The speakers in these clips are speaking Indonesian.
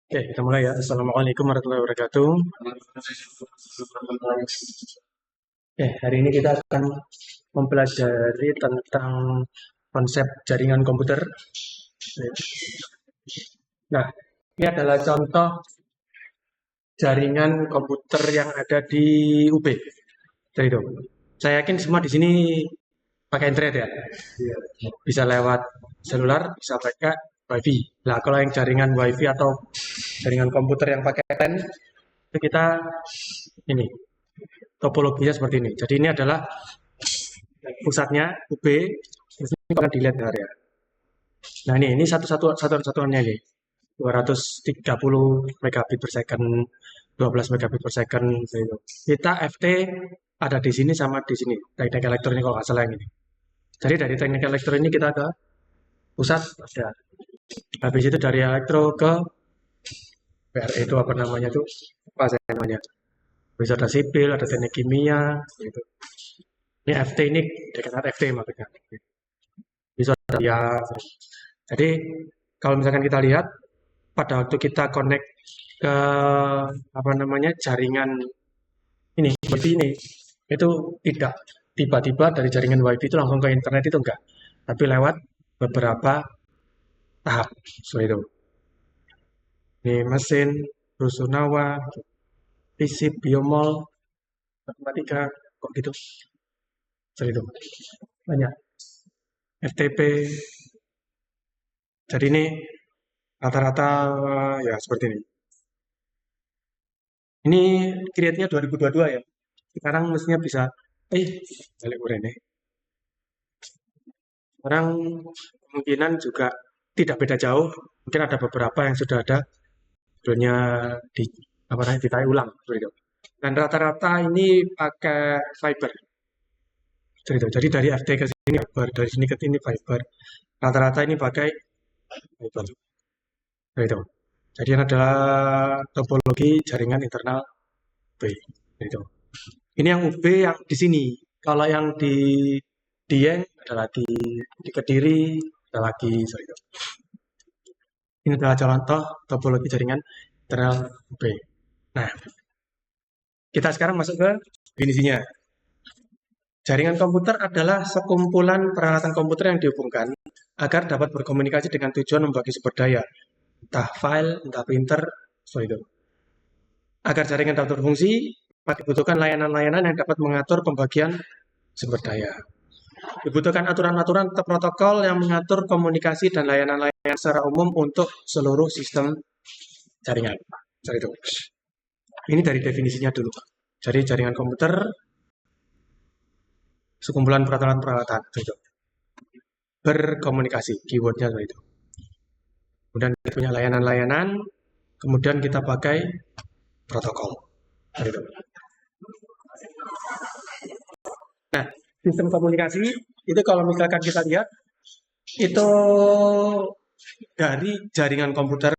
Oke, kita mulai ya. Assalamualaikum warahmatullahi wabarakatuh. Oke, hari ini kita akan mempelajari tentang konsep jaringan komputer. Nah, ini adalah contoh jaringan komputer yang ada di UB. Jadi itu. Saya yakin semua di sini pakai internet ya. Bisa lewat selular, bisa pakai WiFi. Nah, kalau yang jaringan WiFi atau jaringan komputer yang pakai LAN, itu kita ini topologinya seperti ini. Jadi ini adalah pusatnya UB, terus ini kalau dilihat ya. Nah ini satuannya ini 230 megabit per second, 12 megabit per second. Gitu. Kita FT ada di sini sama di sini. Teknik elektronik kalau nggak salah yang ini. Jadi dari teknik elektro ini kita ke pusat ada. Habis itu dari elektro ke PRE itu apa namanya tuh? Apa saya namanya? Bisa ada sipil, ada teknik kimia, gitu. Ini FT ini dekat FT makanya. Bisa ada ya. Jadi kalau misalkan kita lihat pada waktu kita connect ke apa namanya jaringan ini WiFi ini itu tidak tiba-tiba dari jaringan WiFi itu langsung ke internet itu enggak, tapi lewat beberapa tahap seperti itu. Ini mesin, rusunawa, PC, biomol, matematika, kok gitu, seperti itu. Banyak. FTP. Jadi ini rata-rata ya seperti ini. Ini create-nya 2022 ya. Sekarang mestinya bisa balik urene. Sekarang kemungkinan juga tidak beda jauh. Mungkin ada beberapa yang sudah ada judulnya di apa namanya ditarik ulang seperti itu. Dan rata-rata ini pakai fiber. Seperti itu. Jadi dari FT ke sini fiber, dari sini ke sini fiber. Rata-rata ini pakai fiber. Seperti itu. Jadi ini adalah topologi jaringan internal UB. Seperti itu. Ini yang UB yang di sini. Kalau yang di Dieng ada lagi, di Kediri ada lagi. Seperti itu. Ini adalah contoh topologi jaringan internal UB. Nah, kita sekarang masuk ke definisinya. Jaringan komputer adalah sekumpulan peralatan komputer yang dihubungkan agar dapat berkomunikasi dengan tujuan membagi sumber daya, entah file, entah printer, seperti itu. Agar jaringan dapat berfungsi, dibutuhkan layanan-layanan yang dapat mengatur pembagian sumber daya. Dibutuhkan aturan-aturan atau protokol yang mengatur komunikasi dan layanan-layanan secara umum untuk seluruh sistem jaringan. Seperti itu. Ini dari definisinya dulu. Jadi jaringan komputer sekumpulan peralatan-peralatan gitu. Berkomunikasi, keywordnya seperti itu. Kemudian kita punya layanan-layanan, kemudian kita pakai protokol. Gitu. Nah, sistem komunikasi itu kalau misalkan kita lihat itu dari jaringan komputer,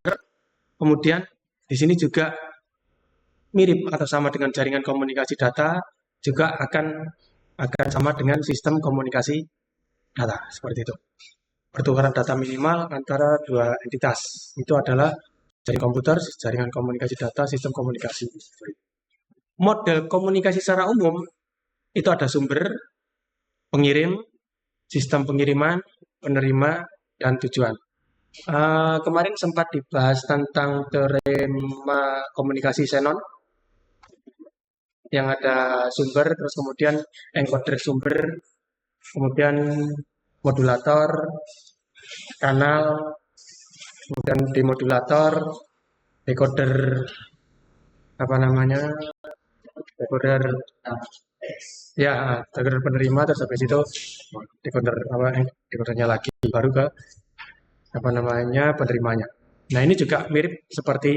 kemudian di sini juga mirip atau sama dengan jaringan komunikasi data, juga akan sama dengan sistem komunikasi data seperti itu. Pertukaran data minimal antara dua entitas itu adalah jaringan komputer, jaringan komunikasi data, sistem komunikasi. Model komunikasi secara umum itu ada sumber, pengirim, sistem pengiriman, penerima, dan tujuan. Kemarin sempat dibahas tentang teorema komunikasi Xenon yang ada sumber, terus kemudian encoder sumber, kemudian modulator, kanal, kemudian demodulator, decoder apa namanya, decoder ya, decoder penerima, terus habis itu decoder apa decodernya lagi baru ke apa namanya penerimanya. Nah ini juga mirip seperti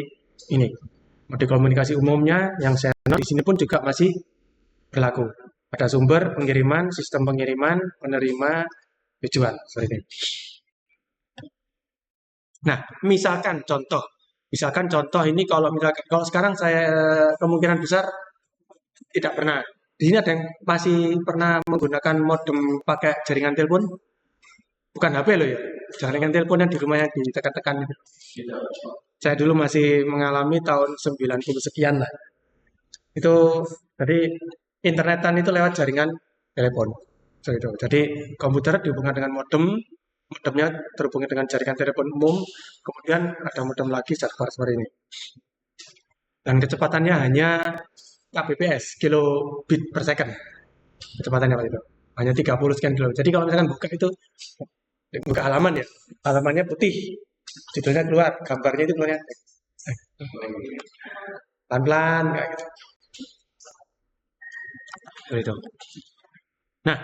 ini. Mode komunikasi umumnya yang saya di sini pun juga masih berlaku. Ada sumber pengiriman, sistem pengiriman, penerima, tujuan seperti ini. Nah, misalkan contoh ini kalau sekarang saya kemungkinan besar tidak pernah. Di sini ada yang masih pernah menggunakan modem pakai jaringan telepon, bukan HP loh ya, jaringan telepon yang di rumah yang ditekan-tekan itu. Saya dulu masih mengalami tahun 90 sekian lah. Itu jadi internetan itu lewat jaringan telepon. Jadi komputer dihubungkan dengan modem, modemnya terhubung dengan jaringan telepon umum, kemudian ada modem lagi seperti ini. Dan kecepatannya hanya kbps, kilobit per second. Kecepatannya Pak itu. Hanya 30 sekian kilo. Jadi kalau misalkan buka itu, buka halaman ya, halamannya putih, judulnya keluar, gambarnya itu keluarnya pelan-pelan kayak gitu. Seperti itu. Nah,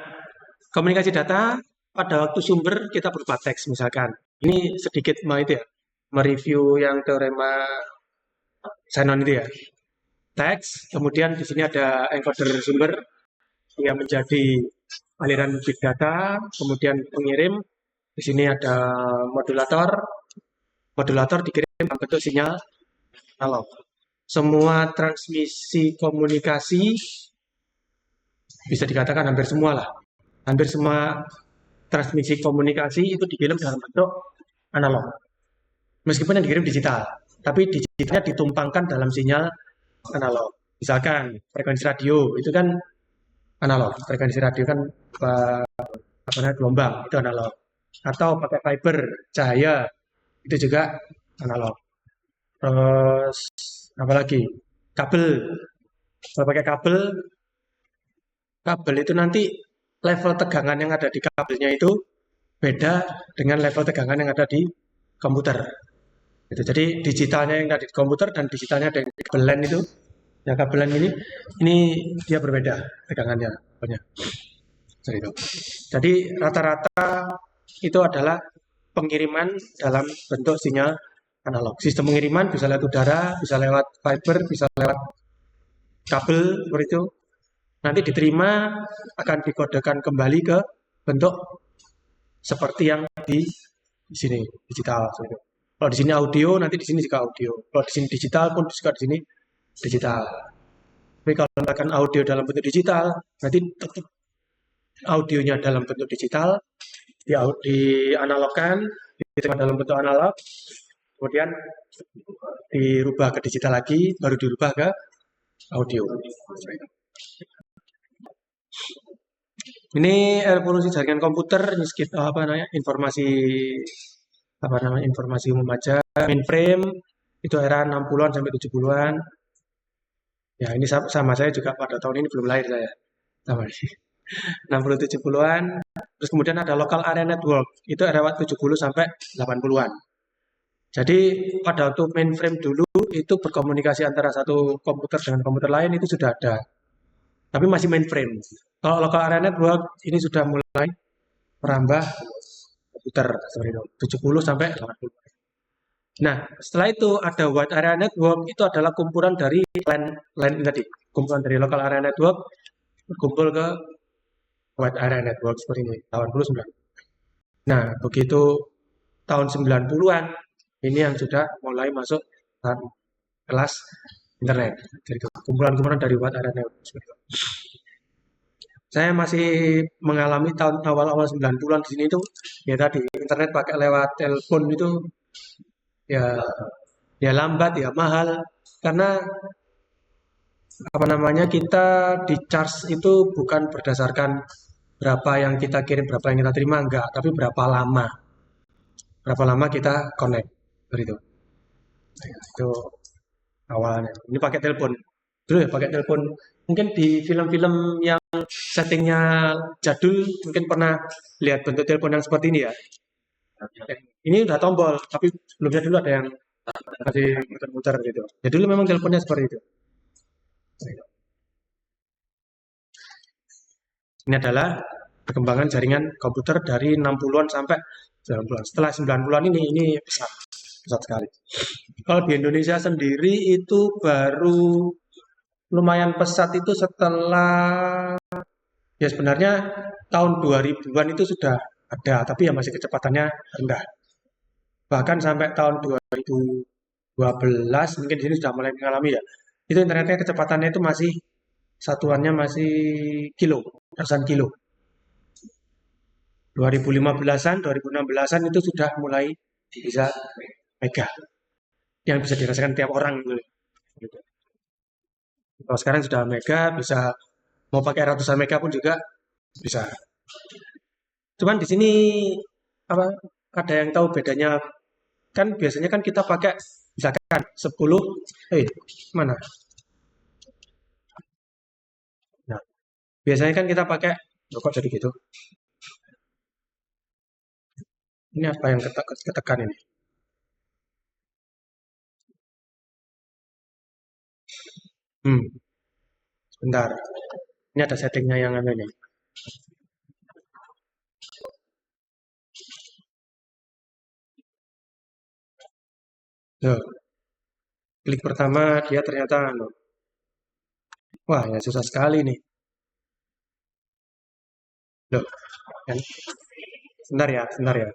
komunikasi data pada waktu sumber kita berupa teks misalkan. Ini sedikit itu ya, mereview yang teorema Shannon itu ya. Teks, kemudian di sini ada encoder sumber yang menjadi aliran big data, kemudian pengirim. Di sini ada modulator. Modulator dikirim dalam bentuk sinyal analog. Semua transmisi komunikasi bisa dikatakan hampir semua lah. Hampir semua transmisi komunikasi itu dikirim dalam bentuk analog. Meskipun yang dikirim digital, tapi digitalnya ditumpangkan dalam sinyal analog. Misalkan frekuensi radio itu kan analog. Frekuensi radio kan gelombang itu analog. Atau pakai fiber cahaya itu juga analog. Terus apa lagi? Kabel. Kalau pakai kabel, kabel itu nanti level tegangan yang ada di kabelnya itu beda dengan level tegangan yang ada di komputer. Gitu. Jadi digitalnya yang ada di komputer dan digitalnya ada di kabelan itu, ya kabelan ini dia berbeda tegangannya. Jadi rata-rata itu adalah pengiriman dalam bentuk sinyal analog. Sistem pengiriman bisa lewat udara, bisa lewat fiber, bisa lewat kabel seperti itu. Nanti diterima akan dikodekan kembali ke bentuk seperti yang di sini digital. Kalau di sini audio, nanti di sini juga audio. Kalau di sini digital pun juga di sini digital. Tapi kalau menggunakan audio dalam bentuk digital, nanti tetap audionya dalam bentuk digital, dianalogkan, diterima dalam bentuk analog, kemudian dirubah ke digital lagi, baru dirubah ke audio. Ini evolusi jaringan komputer, ini informasi umum aja. Mainframe itu era 60-an sampai 70-an. Ya, ini sama saya juga pada tahun ini belum lahir saya. Sama ini. 60 70-an. Terus kemudian ada local area network, itu era 70 sampai 80-an. Jadi pada waktu mainframe dulu itu berkomunikasi antara satu komputer dengan komputer lain itu sudah ada. Tapi masih mainframe. Kalau local area network ini sudah mulai merambah komputer seperti itu, 70 sampai 80. Nah, setelah itu ada wide area network, itu adalah kumpulan dari LAN tadi. Kumpulan dari local area network berkumpul ke wide area network seperti ini, tahun 90. Nah, begitu tahun 90-an, ini yang sudah mulai masuk kelas internet. Jadi kumpulan-kumpulan dari wide area network seperti itu. Saya masih mengalami tahun awal-awal 90-an di sini itu, ya tadi, internet pakai lewat telepon itu, ya lambat, ya mahal, karena kita di charge itu bukan berdasarkan berapa yang kita kirim, berapa yang kita terima, enggak, tapi berapa lama kita connect, begitu. Itu awalnya. Ini pakai telepon. Dulu ya pakai telepon. Mungkin di film-film yang settingnya jadul, mungkin pernah lihat bentuk telepon yang seperti ini ya. Ini udah tombol, tapi sebelumnya dulu ada yang masih muter-muter gitu. Jadi dulu memang teleponnya seperti itu. Ini adalah perkembangan jaringan komputer dari 60-an sampai 90-an. Setelah 90-an ini pesat sekali. Kalau di Indonesia sendiri itu baru lumayan pesat itu setelah, ya sebenarnya tahun 2000-an itu sudah ada, tapi ya masih kecepatannya rendah. Bahkan sampai tahun 2012 mungkin di sini sudah mulai mengalami ya. Itu internetnya kecepatannya itu masih satuannya masih kilo, ratusan kilo. 2015-an, 2016-an itu sudah mulai bisa mega. yang bisa dirasakan tiap orang gitu. Kalau sekarang sudah mega, bisa mau pakai ratusan mega pun juga bisa. Cuman di sini apa ada yang tahu bedanya? Kan biasanya kan kita pakai misalkan 10 mana? Nah, biasanya kan kita pakai kok jadi gitu. Ini apa yang ketekan ini? Hmm, Sebentar. Ini ada settingnya yang aneh nih. Tuh, klik pertama dia ternyata wah ya susah sekali nih. Loh, kan? Sebentar ya, sebentar ya.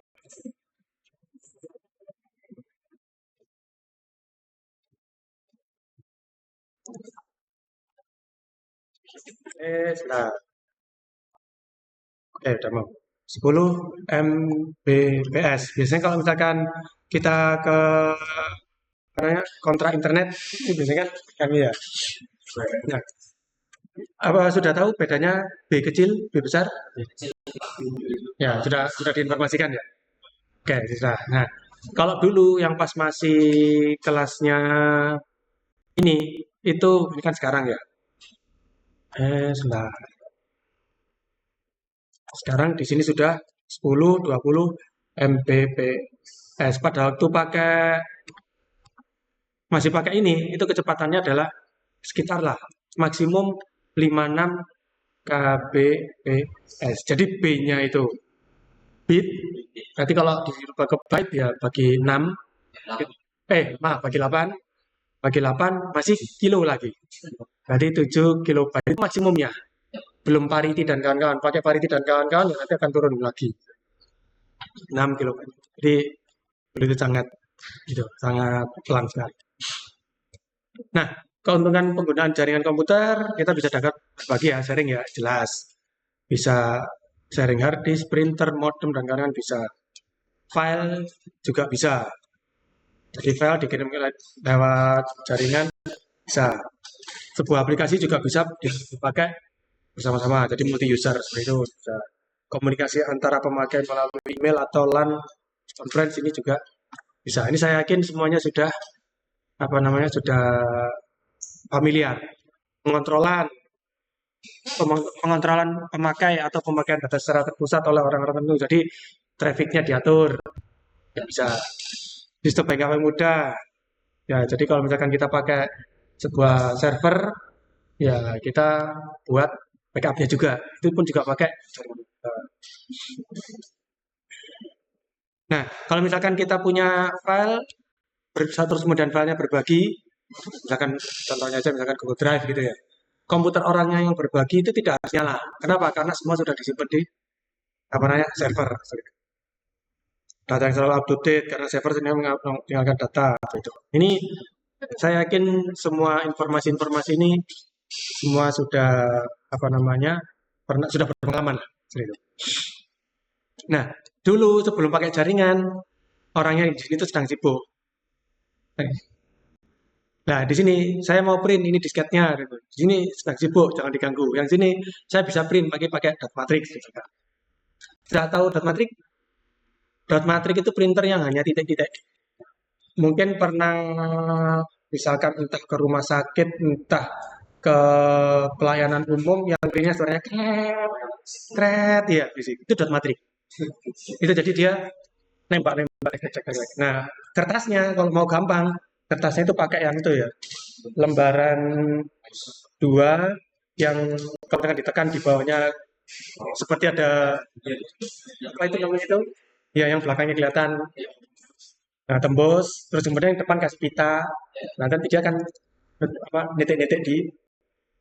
Sebentar. Udah mau. 10 Mbps. Biasanya kalau misalkan kita ke kontrak internet itu biasanya kan ya. Nah, apa sudah tahu bedanya B kecil, B besar? Ya, sudah diinformasikan ya. Oke, sudah. Nah, kalau dulu yang pas masih kelasnya ini ini kan sekarang ya. Sebentar. Sekarang di sini sudah 10, 20 Mbps. Pada waktu masih pakai ini, itu kecepatannya adalah sekitar lah maksimum 56 kbps. Jadi B-nya itu bit. Berarti kalau dirubah ke byte ya bagi 6. Bagi 8. Bagi 8 masih kilo lagi. Berarti 7 kilobyte itu maksimumnya. Belum parity dan kawan-kawan. Pakai parity dan kawan-kawan nanti akan turun lagi. 6 kilobyte. Jadi itu sangat sangat pelan sekali. Nah, keuntungan penggunaan jaringan komputer kita bisa dapat berbagi ya, sharing ya, jelas. Bisa sharing hard disk, printer, modem dan kawan-kawan bisa. File juga bisa. Jadi file dikirim lewat jaringan bisa. Sebuah aplikasi juga bisa dipakai bersama-sama. Jadi multi user seperti itu. Bisa. Komunikasi antara pemakai melalui email atau LAN conference ini juga bisa. Ini saya yakin semuanya sudah sudah familiar. Pengontrolan pengontrolan pemakai atau pemakaian data secara terpusat oleh orang-orang tertentu. Jadi trafficnya diatur, ya bisa. Sistem backup yang mudah. Ya, jadi kalau misalkan kita pakai sebuah server, ya kita buat backupnya juga. Itu pun juga pakai. Nah, kalau misalkan kita punya file, terus kemudian filenya berbagi, misalkan contohnya aja misalkan Google Drive gitu ya. Komputer orangnya yang berbagi itu tidak harus nyala. Kenapa? Karena semua sudah disimpan di server. Data yang selalu up to date karena server sendiri meninggalkan data. Gitu. Ini saya yakin semua informasi-informasi ini semua sudah sudah berpengalaman. Gitu. Nah, dulu sebelum pakai jaringan orangnya di sini itu sedang sibuk. Nah, di sini saya mau print ini disketnya. Gitu. Di sini sedang sibuk, jangan diganggu. Yang sini saya bisa print pakai dot matrix. Gitu. Tidak tahu dot matrix? Dot matrix itu printer yang hanya titik-titik. Mungkin pernah misalkan entah ke rumah sakit, entah ke pelayanan umum yang printnya suaranya kret, ya, itu dot matrix. Itu jadi dia nembak-nembak, cek. Nah, kertasnya kalau mau gampang, kertasnya itu pakai yang itu ya, lembaran 2 yang kalau dengan ditekan di bawahnya seperti ada apa itu namanya itu, ya yang belakangnya kelihatan. Nah, tembus, terus kemudian yang depan kasih pita. Nah, nanti dia akan nitik-nitik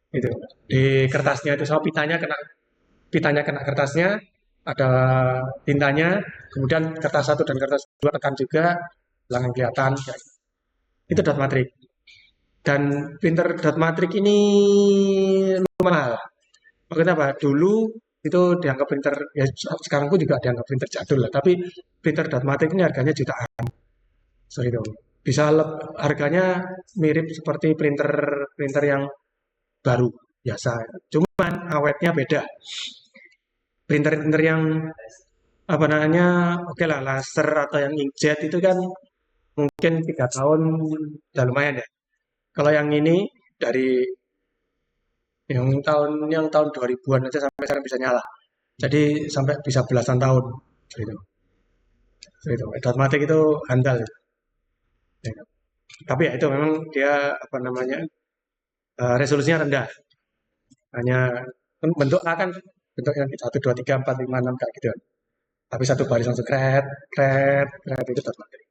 itu di kertasnya itu sama pitanya kena kertasnya, ada tintanya, kemudian kertas 1 dan kertas 2 tekan juga, belakang kelihatan. Itu dot matrix. Dan printer dot matrix ini mahal. Maksudnya apa? Dulu itu dianggap printer, ya sekarang pun juga dianggap printer jadul lah. Tapi printer dot matrix ini harganya jutaan. So, itu. bisa harganya mirip seperti printer yang baru biasa. Cuman awetnya beda. Printer-printer yang apa namanya, oke lah laser atau yang inkjet itu kan mungkin 3 tahun udah lumayan ya. Kalau yang ini dari yang tahun 2000-an aja sampai sekarang bisa nyala. Jadi sampai bisa belasan tahun. Gitu. Gitu. Otomatis itu handal. Gitu. Tapi ya itu memang dia apa namanya resolusinya rendah. Hanya bentuk A kan bentuknya 1, 2, 3, 4, 5, 6 kayak gitu. Tapi satu baris langsung kret, kret, kret itu otomatis.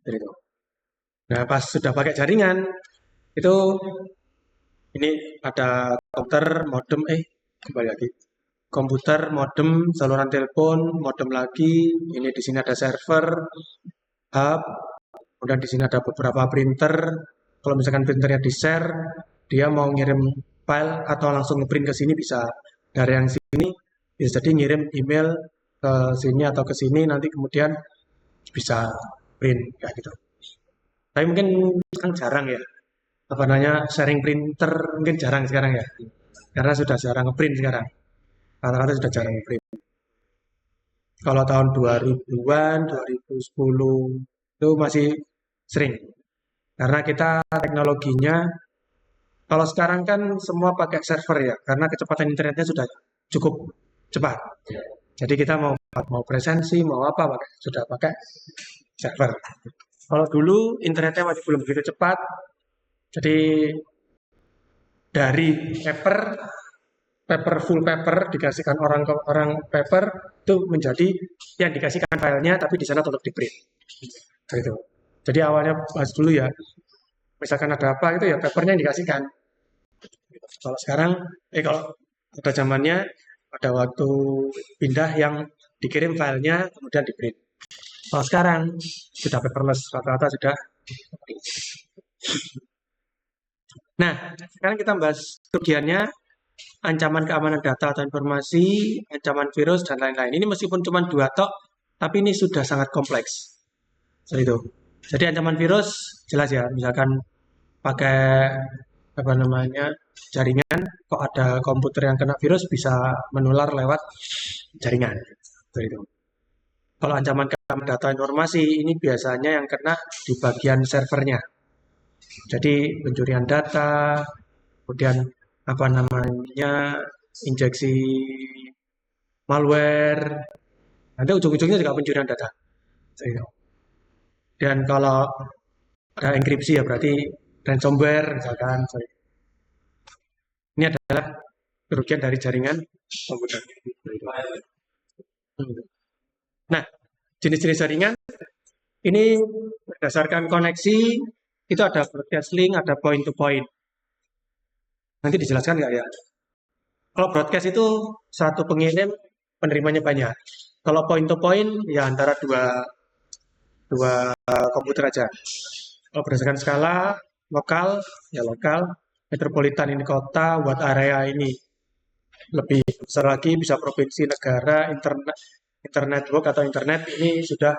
Gitu. Nah pas sudah pakai jaringan itu ini ada komputer modem kembali lagi komputer modem saluran telepon modem lagi ini di sini ada server hub kemudian di sini ada beberapa printer kalau misalkan printernya di share dia mau ngirim file atau langsung ngeprint ke sini bisa dari yang sini bisa jadi ngirim email ke sini atau ke sini nanti kemudian bisa print kayak gitu tapi mungkin kan jarang ya apa namanya sharing printer mungkin jarang sekarang ya karena sudah jarang ngeprint sekarang rata-rata sudah jarang ngeprint kalau tahun 2000-an 2010 itu masih sering karena kita teknologinya kalau sekarang kan semua pakai server ya karena kecepatan internetnya sudah cukup cepat jadi kita mau presensi mau apa sudah pakai server kalau dulu internetnya masih belum begitu cepat jadi dari paper full paper dikasihkan orang ke orang paper itu menjadi yang dikasihkan filenya tapi di sana tetap di print gitu. Jadi awalnya pas dulu ya misalkan ada apa itu ya papernya yang dikasihkan. Kalau sekarang kalau ada zamannya ada waktu pindah yang dikirim filenya kemudian di print. Kalau sekarang sudah paperless rata-rata sudah. Nah, sekarang kita bahas kerugiannya, ancaman keamanan data atau informasi, ancaman virus, dan lain-lain. Ini meskipun cuma 2 tok, tapi ini sudah sangat kompleks. Seperti itu. Jadi ancaman virus, jelas ya, misalkan pakai apa namanya jaringan, kok ada komputer yang kena virus bisa menular lewat jaringan. Seperti itu. Kalau ancaman keamanan data informasi, ini biasanya yang kena di bagian servernya. Jadi pencurian data, kemudian apa namanya injeksi malware, nanti ujung-ujungnya juga pencurian data. Dan kalau ada enkripsi ya berarti ransomware misalkan. Ini adalah kerugian dari jaringan komputer. Nah, jenis-jenis jaringan ini berdasarkan koneksi itu ada broadcast link, ada point to point. Nanti dijelaskan nggak ya? Kalau broadcast itu satu pengirim, penerimanya banyak. Kalau point to point ya antara dua komputer aja. Kalau berdasarkan skala lokal ya lokal, metropolitan ini kota, buat area ini lebih besar lagi bisa provinsi, negara, internet work atau internet ini sudah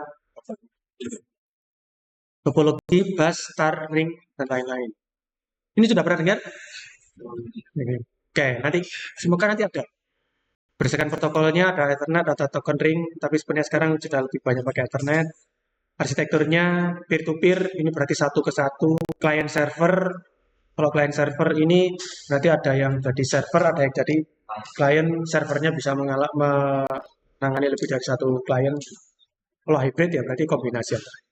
topologi, bus, star, ring, dan lain-lain. Ini sudah pernah dengar? Oke, semoga nanti ada. Berdasarkan protokolnya ada Ethernet, ada token ring, tapi sebenarnya sekarang sudah lebih banyak pakai Ethernet. Arsitekturnya peer-to-peer, ini berarti satu ke satu. Client server, kalau client server ini berarti ada yang jadi server, ada yang jadi client. Servernya bisa menangani lebih dari satu client. Kalau hybrid ya berarti kombinasi antara.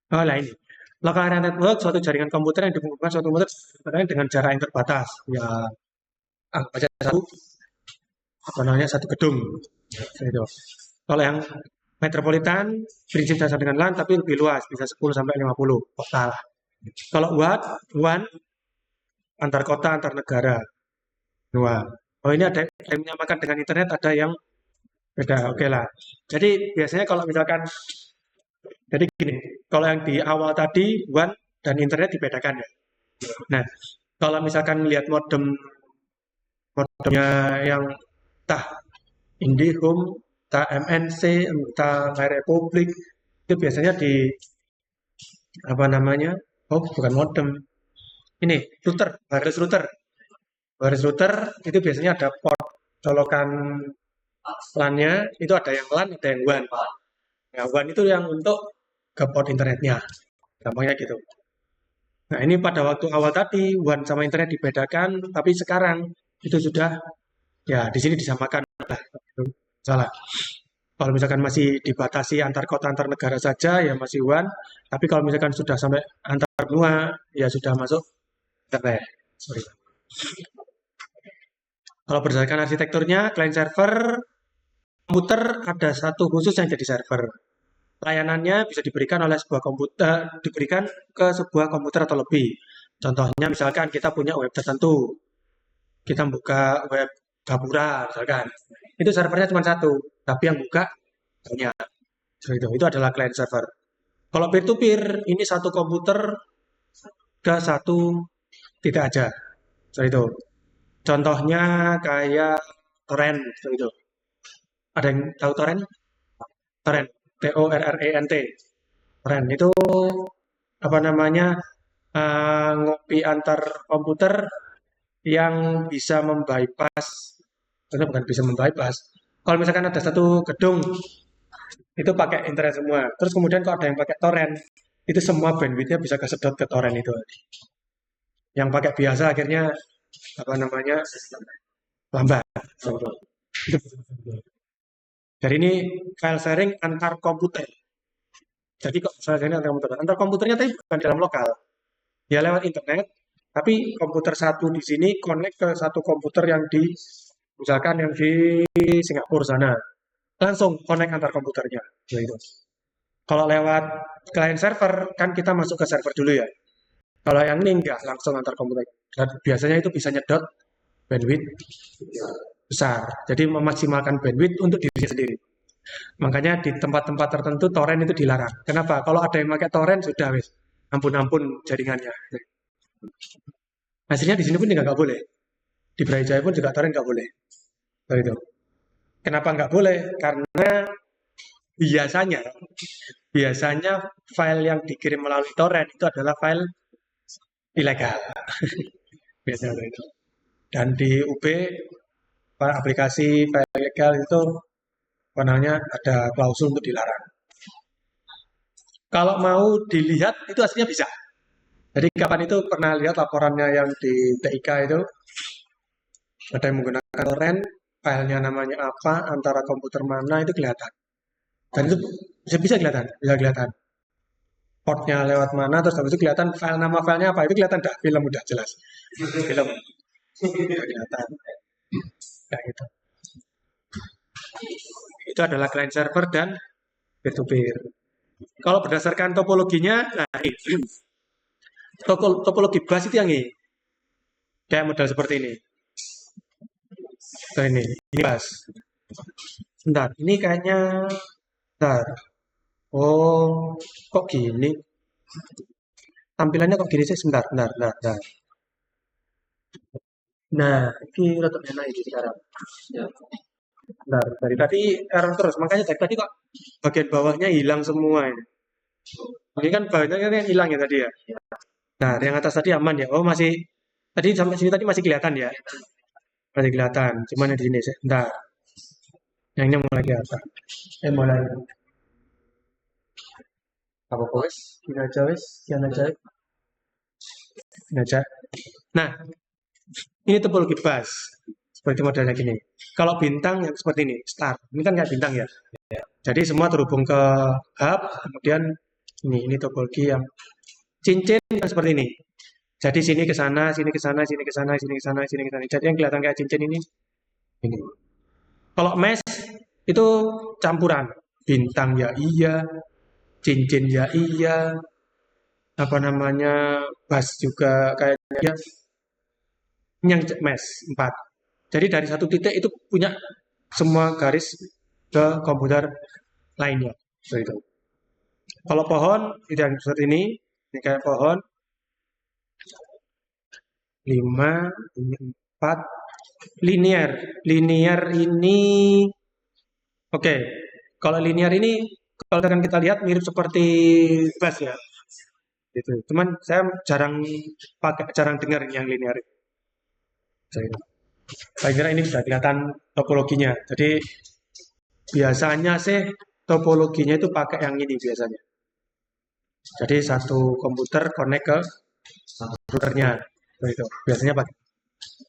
Oh, lah ini. Local area network, suatu jaringan komputer yang dihubungkan suatu komputer dengan jarak yang terbatas. Ya, anggap aja satu gedung. Gitu. Kalau yang metropolitan, prinsip dasar dengan LAN, tapi lebih luas, bisa 10 sampai 50 total. Kalau WAN, antar kota, antar negara. Dua. Oh ini ada yang menyamakan dengan internet, ada yang beda. Oke lah. Jadi biasanya kalau misalkan jadi gini, kalau yang di awal tadi WAN dan internet dibedakan ya. Nah, kalau misalkan melihat modemnya yang entah IndiHome, entah MNC, entah My Republic, itu biasanya di apa namanya? Oh, bukan modem. Ini router, wireless router. Wireless router itu biasanya ada port colokan LAN-nya, itu ada yang LAN, ada yang WAN. Nah, WAN itu yang untuk ke port internetnya. Gampangnya gitu. Nah, ini pada waktu awal tadi WAN sama internet dibedakan, tapi sekarang itu sudah ya di sini disamakan. Salah. Kalau misalkan masih dibatasi antar kota antar negara saja ya masih WAN, tapi kalau misalkan sudah sampai antar benua ya sudah masuk internet. Sorry. Kalau berdasarkan arsitekturnya, client server komputer ada satu khusus yang jadi server. Layanannya bisa diberikan oleh sebuah komputer, diberikan ke sebuah komputer atau lebih. Contohnya misalkan kita punya web tertentu, kita buka web Gapura misalkan. Itu servernya cuma satu, tapi yang buka banyak. Itu adalah client server. Kalau peer to peer ini satu komputer ke satu tidak aja. Itu. Contohnya kayak torrent itu. Ada yang tahu torrent? Torrent, TORRENT. Torrent itu apa namanya? Ngopi antar komputer yang bisa membypass, bukan bisa membypass. Kalau misalkan ada satu gedung itu pakai internet semua. Terus kemudian kalau ada yang pakai torrent, itu semua bandwidthnya bisa kesedot ke torrent itu. Yang pakai biasa akhirnya apa namanya lambat. Jadi ini file sharing antar komputer. Jadi kok file sharing antar komputer? Antar komputernya tapi bukan dalam lokal. Ya lewat internet, tapi komputer satu di sini connect ke satu komputer yang di misalkan yang di Singapura sana. Langsung connect antar komputernya. Gitu. Kalau lewat client server kan kita masuk ke server dulu ya. Kalau yang ini enggak langsung antar komputer. Dan biasanya itu bisa nyedot bandwidth besar. Jadi memaksimalkan bandwidth untuk diri sendiri. Makanya di tempat-tempat tertentu torrent itu dilarang. Kenapa? Kalau ada yang pakai torrent sudah wis ampun-ampun jaringannya. Hasilnya di sini pun juga nggak boleh. Di Brawijaya pun juga torrent nggak boleh. Itu. Kenapa nggak boleh? Karena biasanya biasanya file yang dikirim melalui torrent itu adalah file ilegal. Biasanya itu. Dan di UB aplikasi file ilegal itu namanya ada klausul untuk dilarang. Kalau mau dilihat itu aslinya bisa. Jadi kapan itu pernah lihat laporannya yang di TIK itu ada yang menggunakan torrent, filenya namanya apa, antara komputer mana itu kelihatan. Dan itu bisa kelihatan, bisa kelihatan. Portnya lewat mana, terus habis itu kelihatan file nama filenya apa, itu kelihatan dah, film udah jelas. Film udah kelihatan. Kayak gitu. Itu adalah client server dan peer to peer. Kalau berdasarkan topologinya, nah ini topologi bus itu yang ini. Kayak model seperti ini. Nah, ini bus. Bentar, ini kayaknya, bentar. Oh, kok gini? Tampilannya kok gini sih? Sebentar, bentar, bentar, bentar. Nah, ini rada enak ini sekarang. Bentar, dari tadi error terus. Makanya dari tadi kok bagian bawahnya hilang semua ini. Ini kan bawahnya kan hilang ya tadi ya. Nah, yang atas tadi aman ya. Oh, masih tadi sampai sini tadi masih kelihatan ya. Masih kelihatan. Cuman yang di sini sebentar. Yang ini mulai kelihatan. Mulai apa bos? Ini aja wes, ini aja. Ini aja. Nah, ini topologi bus. Seperti modelnya gini. Kalau bintang yang seperti ini, star. Ini kan kayak bintang ya. Jadi semua terhubung ke hub, kemudian ini topologi yang cincin yang seperti ini. Jadi sini ke sana, sini ke sana, sini ke sana, sini ke sana, sini ke sana. Jadi yang kelihatan kayak cincin ini. Kalau mesh itu campuran. Bintang ya iya, cincin ya iya, apa namanya, bus juga kayaknya yang mesh 4. Jadi dari satu titik itu punya semua garis ke komputer lainnya. Seperti itu. Kalau pohon, itu yang seperti ini kayak pohon. 5, ini 4. Linear. Linear ini, oke. Kalau linear ini, kalau akan kita lihat mirip seperti bus ya. Gitu. Cuman saya jarang dengar yang linear. Saya kira ini sudah kelihatan topologinya. Jadi biasanya sih topologinya itu pakai yang ini biasanya. Jadi satu komputer connect ke routernya. Begitu. Biasanya pakai.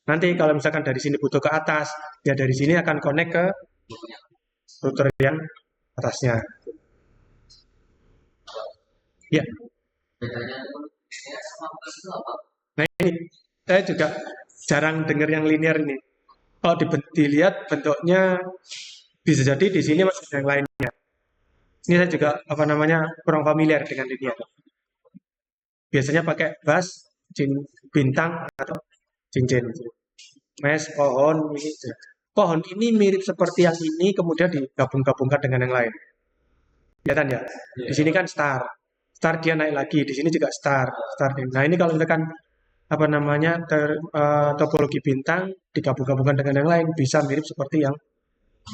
Nanti kalau misalkan dari sini butuh ke atas, ya dari sini akan connect ke router yang atasnya. Ya. Nah ini saya juga jarang dengar yang linear ini. Kalau dilihat bentuknya bisa jadi di sini masih ada yang lainnya. Ini saya juga kurang familiar dengan linear. Biasanya pakai bus, bintang atau cincin. Mes, pohon, ini. Pohon ini mirip seperti yang ini, kemudian digabung-gabungkan dengan yang lain. Kelihatan ya? Di sini kan star. Star dia naik lagi, di sini juga star. Nah ini kalau misalkan topologi bintang digabung-gabungkan dengan yang lain bisa mirip seperti yang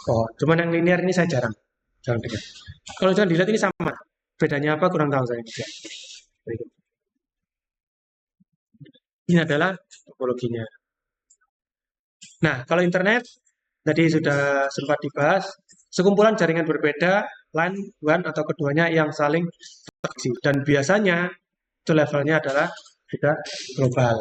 pohon. Cuman yang linear ini saya jarang dengar. Kalau jangan dilihat ini sama, bedanya apa kurang tahu saya juga. Ini adalah topologinya. Nah, kalau internet tadi sudah sempat dibahas, sekumpulan jaringan berbeda, LAN, WAN atau keduanya yang saling terkoneksi. Dan biasanya itu levelnya adalah juga global.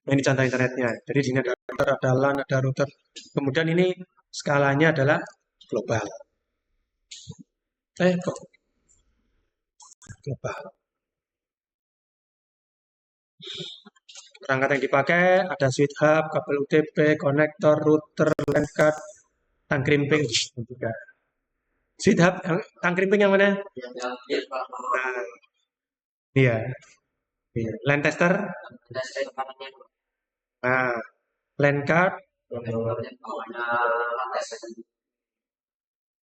Nah, ini contoh internetnya. Jadi di sini ada router, ada LAN, ada router. Kemudian ini skalanya adalah global. Kok global. Perangkat yang dipakai ada switch hub, kabel UTP, konektor, router, LAN card, tang krimping juga. Switch hub, tang krimping yang mana? Nah, iya. LAN tester. Nah, LAN card.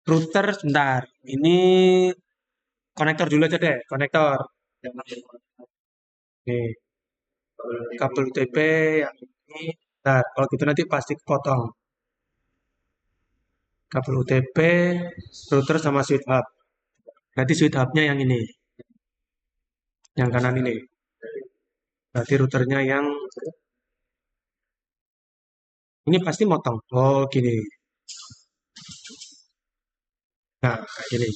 Router sebentar. Ini konektor dulu aja deh, konektor. Nih, kabel UTP yang ini. Nah, kalau gitu nanti pasti potong. Kabel UTP, router sama switch hub. Berarti switch hubnya yang ini. Yang kanan ini. Berarti routernya yang ini pasti motong. Oh, gini. Nah, kayak gini.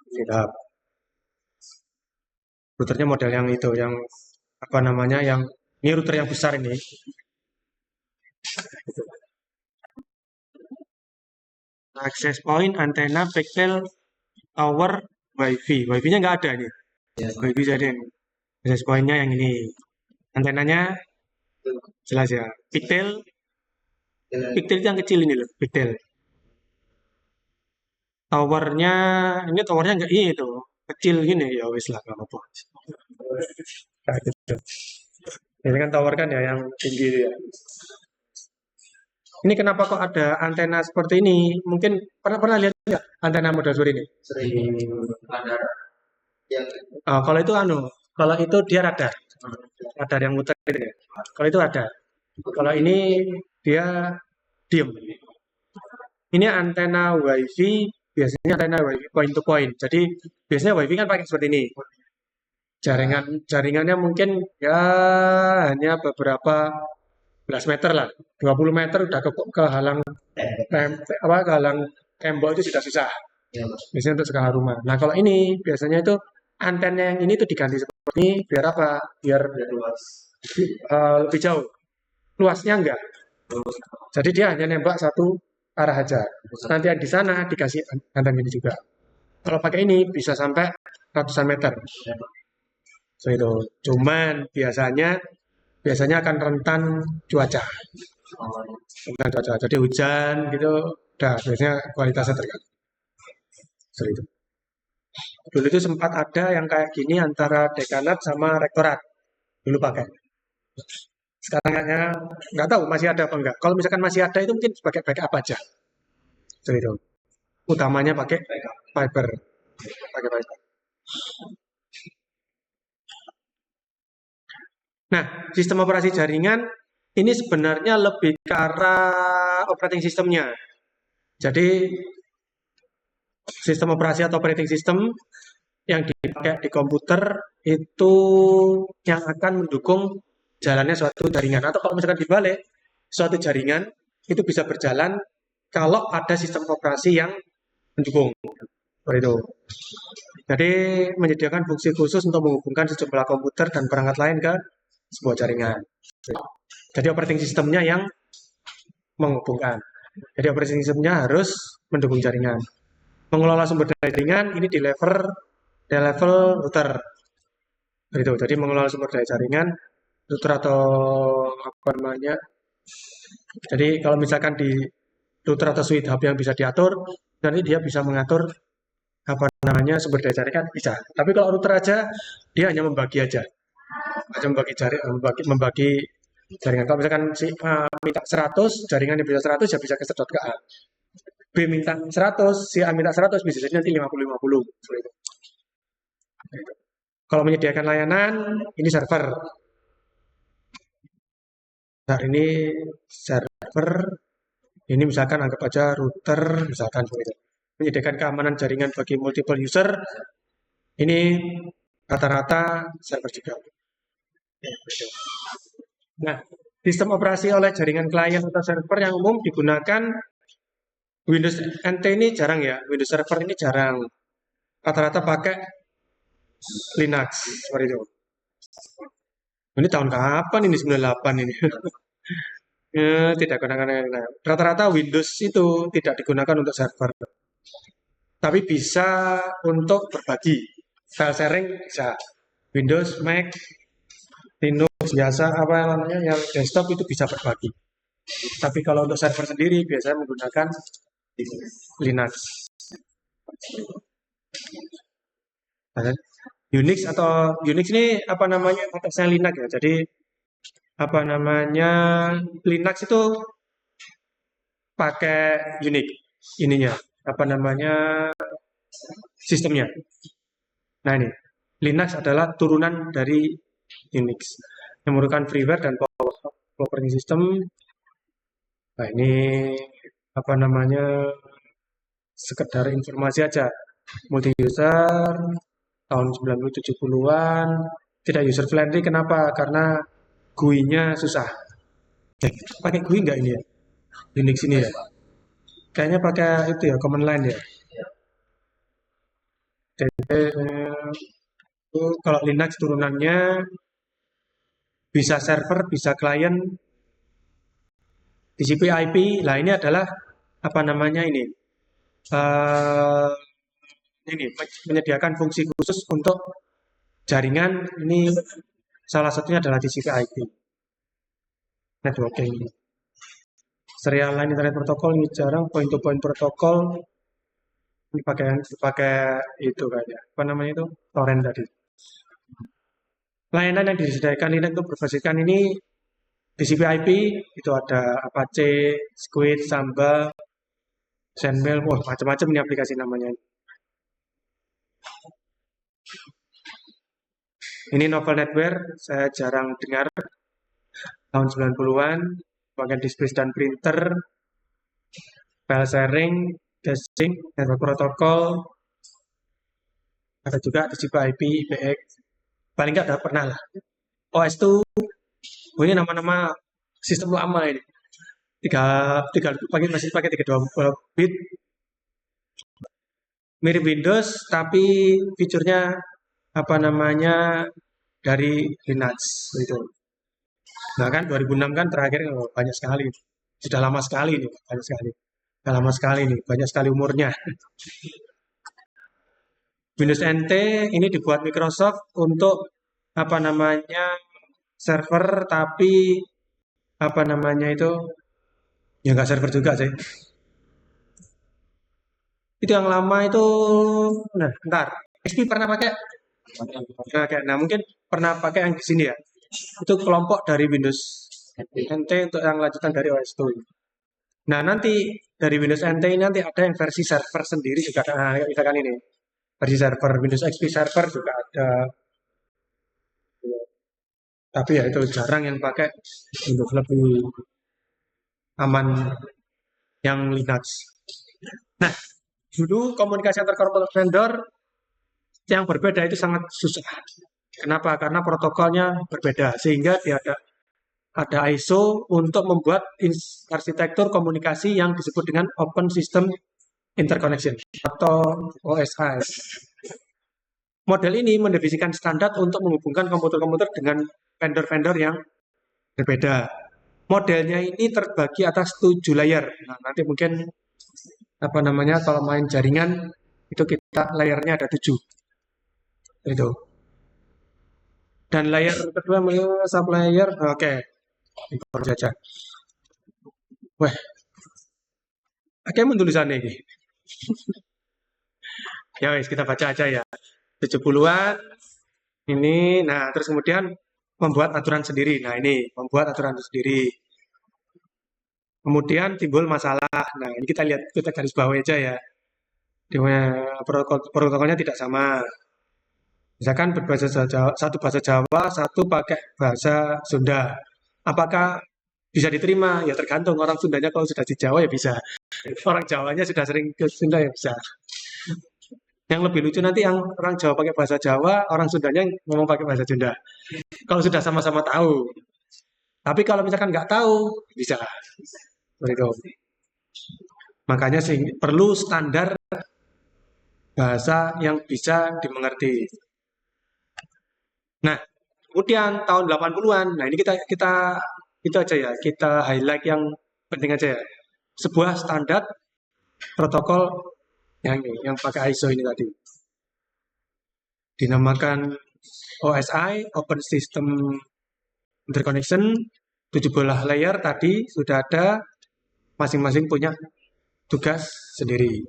Switch hub. Routernya model yang itu, yang yang ini router yang besar ini. Access point, antena, pixel, tower, wifi. Wifi-nya nggak ada ini. Wifi jadi access point-nya yang ini. Antenanya jelas ya. Pixel itu yang kecil ini loh, pixel. Towernya, ini towernya nggak itu, kecil gini ya wis lah nggak apa-apa. Kayak gitu. Ini kan tower kan ya yang tinggi ya. Ini kenapa kok ada antena seperti ini? Mungkin pernah lihat nggak antena model seperti ini? Sering ada yang kalau itu kalau itu dia radar yang muter gitu ya. Kalau itu ada. Kalau ini dia diem. Ini antena wifi, biasanya antena wifi point to point. Jadi biasanya wifi kan pakai seperti ini. Jaringannya mungkin ya hanya beberapa belas meter lah, 20 meter udah ke halang halang tembok itu sudah susah. Biasanya untuk skala rumah. Nah kalau ini biasanya itu antena yang ini tuh diganti seperti ini biar apa? Biar luas. lebih jauh. Luasnya enggak. Jadi dia hanya nembak satu arah aja. Nanti yang di sana dikasih antena ini juga. Kalau pakai ini bisa sampai ratusan meter. So itu. Cuman biasanya akan rentan cuaca. Rentan cuaca. Jadi hujan gitu, udah biasanya kualitasnya terganggu. So itu. Dulu itu sempat ada yang kayak gini antara dekanat sama rektorat. Dulu pakai. Sekarang kayaknya nggak tahu masih ada apa enggak. Kalau misalkan masih ada itu mungkin sebagai backup aja. So itu. Utamanya pakai fiber. Pakai fiber. Nah, sistem operasi jaringan ini sebenarnya lebih ke arah operating sistemnya. Jadi sistem operasi atau operating system yang dipakai di komputer itu yang akan mendukung jalannya suatu jaringan. Atau kalau misalkan dibalik, suatu jaringan itu bisa berjalan kalau ada sistem operasi yang mendukung. Seperti itu. Jadi menyediakan fungsi khusus untuk menghubungkan sejumlah komputer dan perangkat lain ke sebuah jaringan. Jadi operating sistemnya yang menghubungkan. Jadi operating sistemnya harus mendukung jaringan. Mengelola sumber daya jaringan ini di level router. Gitu. Jadi mengelola sumber daya jaringan router atau apa namanya. Jadi kalau misalkan di router atau switch hub yang bisa diatur, nanti dia bisa mengatur apa namanya sumber daya jaringan bisa. Tapi kalau router aja dia hanya membagi aja. Hanya membagi jaringan. Kalau misalkan si A minta 100, jaringannya bisa 100 ya bisa kesedot ke A. B minta 100, si A minta 100, bisa jadi nanti 50-50. Kalau menyediakan layanan, ini server. Nah, ini server. Ini misalkan anggap aja router, misalkan begitu. Menyediakan keamanan jaringan bagi multiple user. Ini rata-rata server juga. Nah, sistem operasi oleh jaringan klien atau server yang umum digunakan Windows NT ini jarang ya. Windows Server ini jarang. Rata-rata pakai Linux seperti itu. Ini tahun kapan ini 98 ini? Tidak gunakan Linux. Rata-rata Windows itu tidak digunakan untuk server. Tapi bisa untuk berbagi. File sharing bisa. Windows, Mac, Linux biasa apa namanya yang desktop itu bisa berbagi. Tapi kalau untuk server sendiri biasanya menggunakan Linux. Nah, Unix ini apa namanya atasnya Linux ya. Jadi apa namanya Linux itu pakai Unix ininya apa namanya sistemnya. Nah ini Linux adalah turunan dari Unix yang merupakan freeware dan operating system. Nah ini apa namanya sekedar informasi aja. Multi user tahun 1970-an tidak user friendly. Kenapa? Karena GUI-nya susah. Pakai GUI nggak ini ya? Unix ini ya? Kayaknya pakai itu ya, command line ya. Jadi, kalau Linux turunannya bisa server, bisa klien, TCP IP. Lah ini adalah apa namanya uh, ini menyediakan fungsi khusus untuk jaringan. Ini salah satunya adalah TCP IP networking. Serial line internet protokol ini jarang, point to point protokol ini pakai itu kayaknya apa namanya itu torrent tadi. Layanan yang disediakan Linux untuk berbasiskan ini TCP IP itu ada Apache, Squid, Samba, Sandmail, wah macam-macam ini aplikasi namanya. Ini novel netware, saya jarang dengar tahun 90-an, pakai disk dan printer, file sharing, caching, network protokol, ada juga TCP IP, IPX, paling nggak ada pernah lah. OS itu, ini nama-nama sistem lama ini. Masih pakai 32 bit, mirip Windows, tapi fiturnya apa namanya dari Linux itu. Nah kan 2006 kan terakhir banyak sekali, sudah lama sekali ini, banyak sekali, sudah lama sekali nih, banyak sekali umurnya. Windows NT ini dibuat Microsoft untuk apa namanya server, tapi apa namanya itu ya nggak server juga sih. Itu yang lama itu, nah ntar XP pernah pakai? Nah mungkin pernah pakai yang di sini ya. Itu kelompok dari Windows NT untuk yang lanjutan dari OS itu. Nah nanti dari Windows NT ini nanti ada yang versi server sendiri juga. Nah misalkan ini versi server Windows XP server juga ada. Tapi ya itu jarang yang pakai untuk lebih aman yang Linux. Nah dulu komunikasi antar korporat vendor Yang berbeda itu sangat susah. Kenapa? Karena protokolnya berbeda, sehingga dia ada ISO untuk membuat arsitektur komunikasi yang disebut dengan Open System Interconnection atau OSI. Model ini mendefinisikan standar untuk menghubungkan komputer-komputer dengan vendor-vendor yang berbeda. Modelnya ini terbagi atas 7 layer. Nah, nanti mungkin kalau main jaringan itu kita layernya ada 7. Itu. Dan layer kedua sub layer, oke. Ini baru saja. Wah, oke tulisannya ini. Ya wes, kita baca aja ya. 70-an ini, nah terus kemudian membuat aturan sendiri. Nah, ini membuat aturan sendiri. Kemudian timbul masalah. Nah, ini kita lihat, kita garis bawah aja ya. Protokolnya tidak sama. Misalkan berbahasa Jawa, satu bahasa Jawa, satu pakai bahasa Sunda. Apakah bisa diterima? Ya tergantung orang Sundanya kalau sudah di Jawa ya bisa. Orang Jawanya sudah sering ke Sunda ya bisa. Yang lebih lucu nanti yang orang Jawa pakai bahasa Jawa, orang Sundanya ngomong pakai bahasa Sunda. Kalau sudah sama-sama tahu. Tapi kalau misalkan nggak tahu, bisa. Begitu. Makanya sih perlu standar bahasa yang bisa dimengerti. Nah, kemudian tahun 80-an, nah ini kita itu aja ya, kita highlight yang penting aja ya. Sebuah standar protokol yang pakai ISO ini tadi. Dinamakan OSI, Open System Interconnection, 7 layer tadi sudah ada, masing-masing punya tugas sendiri.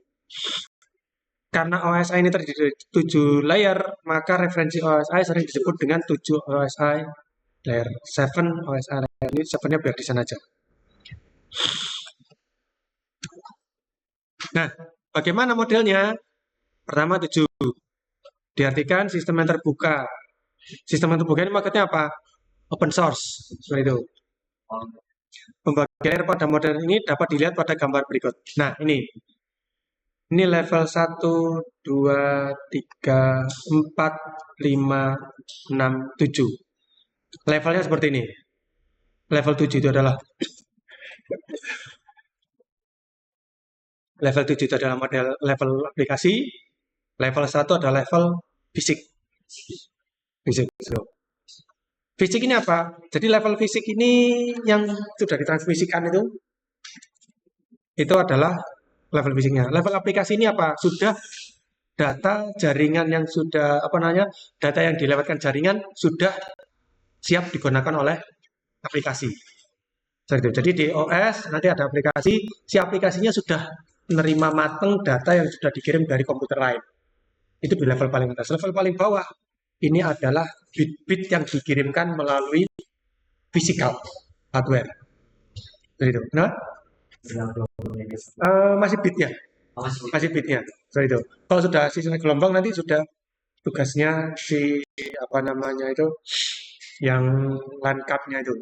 Karena OSI ini terdiri dari 7 layer, maka referensi OSI sering disebut dengan 7 OSI layer. 7 OSI layer. Ini 7-nya biar di sana aja. Nah, bagaimana modelnya? Pertama 7. Diartikan sistem yang terbuka. Sistem yang terbuka ini maksudnya apa? Open source. Seperti itu. Pembagian pada model ini dapat dilihat pada gambar berikut. Nah, ini level 1, 2, 3, 4, 5, 6, 7. Levelnya seperti ini. Level 7 itu adalah model level aplikasi. Level 1 adalah level fisik. Fisik ini apa? Jadi level fisik ini yang sudah ditransmisikan itu adalah level fisiknya. Level aplikasi ini apa? Sudah data jaringan yang sudah data yang dilewatkan jaringan sudah siap digunakan oleh aplikasi. Jadi di OS nanti ada aplikasi, si aplikasinya sudah menerima mateng data yang sudah dikirim dari komputer lain. Itu di level paling atas. Level paling bawah ini adalah bit-bit yang dikirimkan melalui physical hardware. Jadi itu. Nah, masih bitnya. Masih bitnya. Seperti itu. Kalau sudah sistem gelombang nanti sudah tugasnya si yang LAN card-nya itu.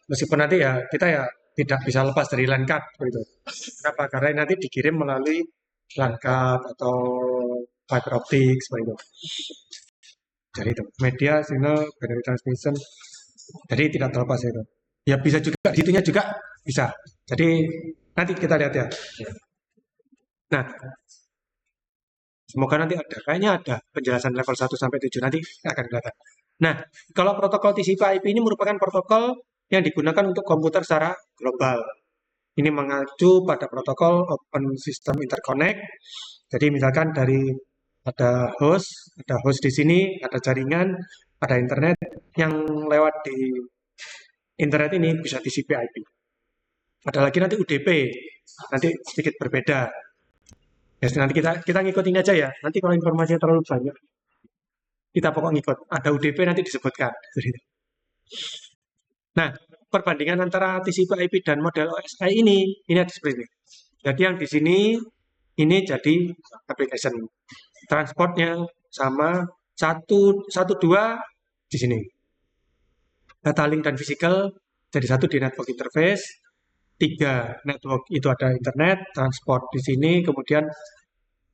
Meskipun nanti ya kita ya tidak bisa lepas dari LAN card begitu. Kenapa? Karena nanti dikirim melalui LAN card atau fiber optic seperti itu. Jadi itu media signal binary transmission. Jadi tidak terlepas itu. Ya bisa juga dihitungnya juga bisa. Jadi nanti kita lihat ya. Nah, semoga nanti ada. Kayaknya ada penjelasan level 1 sampai 7 nanti akan kelihatan. Nah, kalau protokol TCP/IP ini merupakan protokol yang digunakan untuk komputer secara global. Ini mengacu pada protokol Open System Interconnect. Jadi misalkan ada host di sini, ada jaringan, ada internet yang lewat di internet ini bisa TCP/IP. Ada lagi nanti UDP, nanti sedikit berbeda. Ya, nanti kita ngikutin aja ya. Nanti kalau informasinya terlalu banyak, kita pokok ngikut. Ada UDP nanti disebutkan. Nah, perbandingan antara TCP/IP dan model OSI ini ada seperti ini. Jadi yang di sini ini jadi application. Transportnya sama 1, 2 di sini. Data link dan physical jadi 1 di network interface. 3 network itu ada internet, transport di sini, kemudian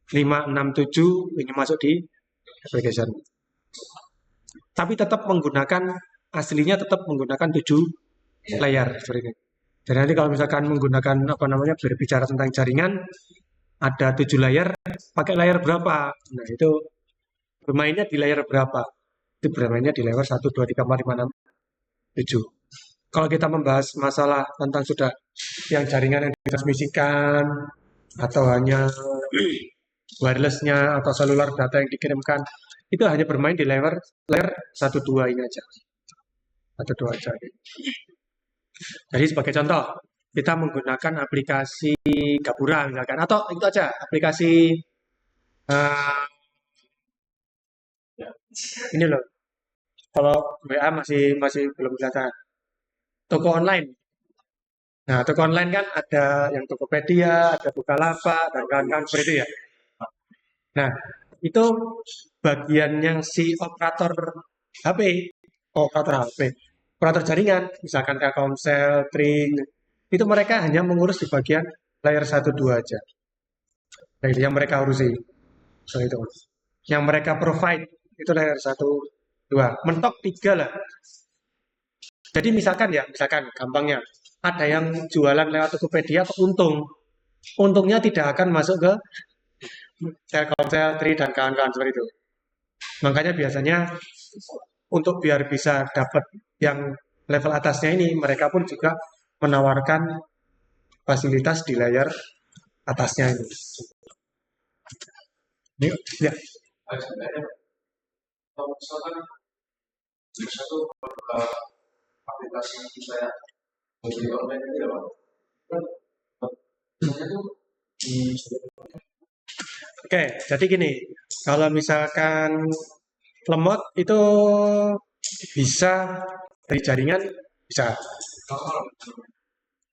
5, 6, 7 ini masuk di application. Tapi tetap menggunakan aslinya tetap menggunakan 7 layar seperti ini. Jadi nanti kalau misalkan menggunakan apa namanya berbicara tentang jaringan ada 7 layar, pakai layar berapa? Nah itu bermainnya di layar berapa? Itu bermainnya di layar 1, 2, 3, 4, 5, 6, 7. Kalau kita membahas masalah tentang sudah yang jaringan yang ditransmisikan atau hanya wirelessnya atau seluler data yang dikirimkan itu hanya bermain di layar 1, 2 ini aja. 1, 2 aja. Jadi sebagai contoh, kita menggunakan aplikasi Gapura misalkan, atau itu aja aplikasi uh, ini loh. Kalau WA masih belum kelihatan. Toko online. Nah, toko online kan ada yang Tokopedia, ada Bukalapak, dan kawan-kawan seperti itu ya. Nah, itu bagian yang si operator HP, operator jaringan, misalkan Telkomsel, Tring, itu mereka hanya mengurus di bagian layar 1, 2 aja. Nah, itu yang mereka urusi. So, itu. Yang mereka provide, itu layar 1, 2. Mentok 3 lah. Jadi misalkan gampangnya, ada yang jualan lewat Tokopedia untung. Untungnya tidak akan masuk ke Telkomsel, Tri, dan kawan-kawan seperti itu. Makanya biasanya untuk biar bisa dapat yang level atasnya ini, mereka pun juga menawarkan fasilitas di layar atasnya ini. Ya. Kalau misalkan bisa tuh aplikasi yang saya beli online itu ya Pak. Saya tuh Oke, jadi gini, kalau misalkan lemot itu bisa dari jaringan bisa.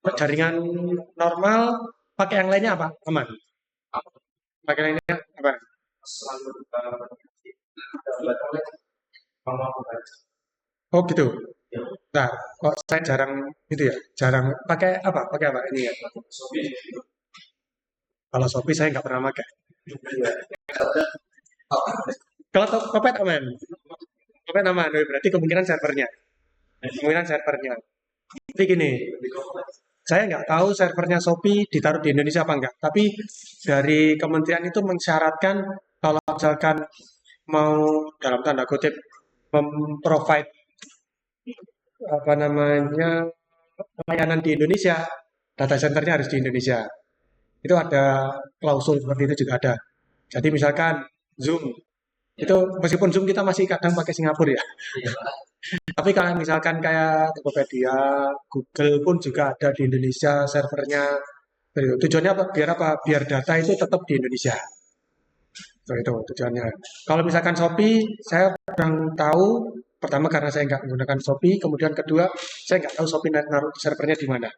Jaringan normal pakai yang lainnya apa? Aman. Pakai yang lainnya apa? selalu Oh gitu. Nah, kok saya jarang itu ya, jarang pakai apa? Pakai apa ini ya? Kalau Shopee saya nggak pernah pakai. Kalau Topet aman. Topet aman, berarti kemungkinan servernya. Kemungkinan servernya. Jadi gini, saya nggak tahu servernya Shopee ditaruh di Indonesia apa enggak. Tapi dari kementerian itu mensyaratkan kalau misalkan mau dalam tanda kutip memprovide apa namanya layanan di Indonesia, data centernya harus di Indonesia. Itu ada klausul seperti itu juga ada. Jadi misalkan Zoom itu meskipun Zoom kita masih kadang pakai Singapura ya. Tapi kalau misalkan kayak Tokopedia, Google pun juga ada di Indonesia servernya. Tujuannya apa? Biar apa? Biar data itu tetap di Indonesia. Itu tujuannya. Kalau misalkan Shopee, saya kurang tahu. Pertama karena saya nggak menggunakan Shopee, kemudian kedua saya nggak tahu Shopee naruh servernya di mana.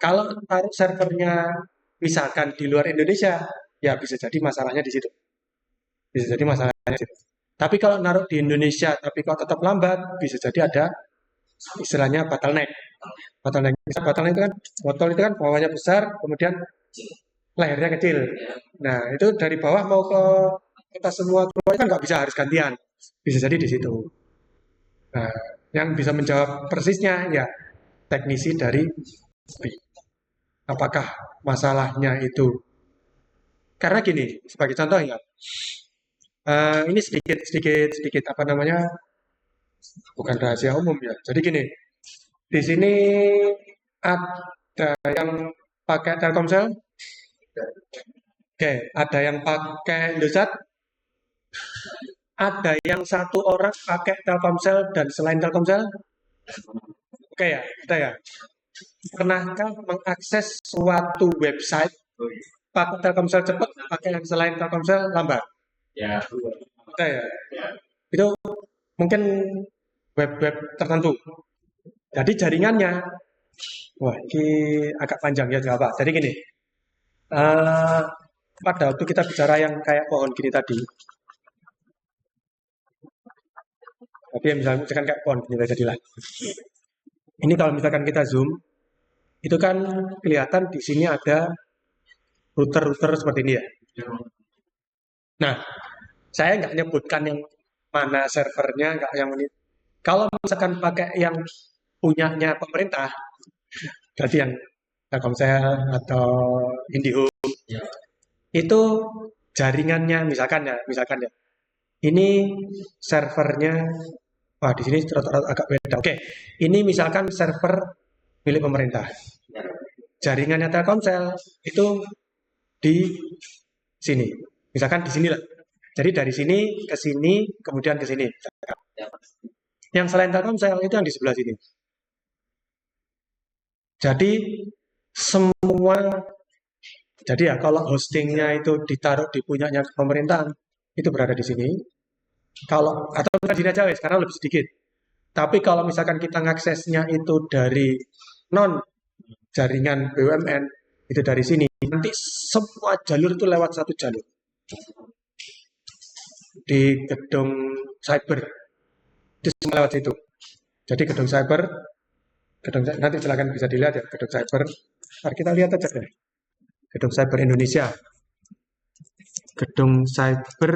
Kalau taruh servernya misalkan di luar Indonesia, ya bisa jadi masalahnya di situ. Bisa jadi masalahnya di situ. Tapi kalau naruh di Indonesia, tapi kok tetap lambat, bisa jadi ada istilahnya bottleneck. Bottleneck, bottleneck itu kan, botol itu kan bawahnya besar, kemudian lehernya kecil. Nah, itu dari bawah mau ke atas semua keluar kan nggak bisa, harus gantian. Bisa jadi di situ. Nah, yang bisa menjawab persisnya ya teknisi dari apakah masalahnya itu karena gini sebagai contoh ya ini sedikit apa namanya bukan rahasia umum ya. Jadi gini di sini ada yang pakai Telkomsel, oke, ada yang pakai Indosat, ada yang satu orang pakai Telkomsel dan selain Telkomsel, oke ya, ada ya. Pernahkah mengakses suatu website pakai Telkomsel cepat, pakai yang selain Telkomsel lambat? ya Ada ya. Itu mungkin web-web tertentu. Jadi jaringannya, wah ini agak panjang ya apa? Jadi gini, eh, pada waktu kita bicara yang kayak pohon gini tadi, tapi misalkan kayak pohon gini tadi lah. Ini kalau misalkan kita zoom, itu kan kelihatan di sini ada router-router seperti ini ya. Nah, Saya nggak nyebutkan yang mana servernya, nggak yang ini. Kalau misalkan pakai yang punyanya pemerintah, berarti yang Telkomsel atau IndiHome, itu jaringannya misalkan ya. Ini servernya, wah di sini rata-rata agak beda. Oke, ini misalkan server milik pemerintah. Jaringannya Telkomsel itu di sini. Misalkan di sini lah. Jadi dari sini ke sini, kemudian ke sini. Yang selain Telkomsel itu yang di sebelah sini. Jadi semua, jadi ya kalau hostingnya itu ditaruh di punyanya pemerintahan, itu berada di sini. Kalau atau di sini aja wes, karena lebih sedikit. Tapi kalau misalkan kita ngaksesnya itu dari non jaringan BUMN, itu dari sini. Nanti semua jalur itu lewat satu jalur di gedung cyber. Itu semua lewat situ. Jadi gedung cyber, nanti silakan bisa dilihat ya gedung cyber. Mari kita lihat aja deh. Gedung cyber Indonesia. Gedung cyber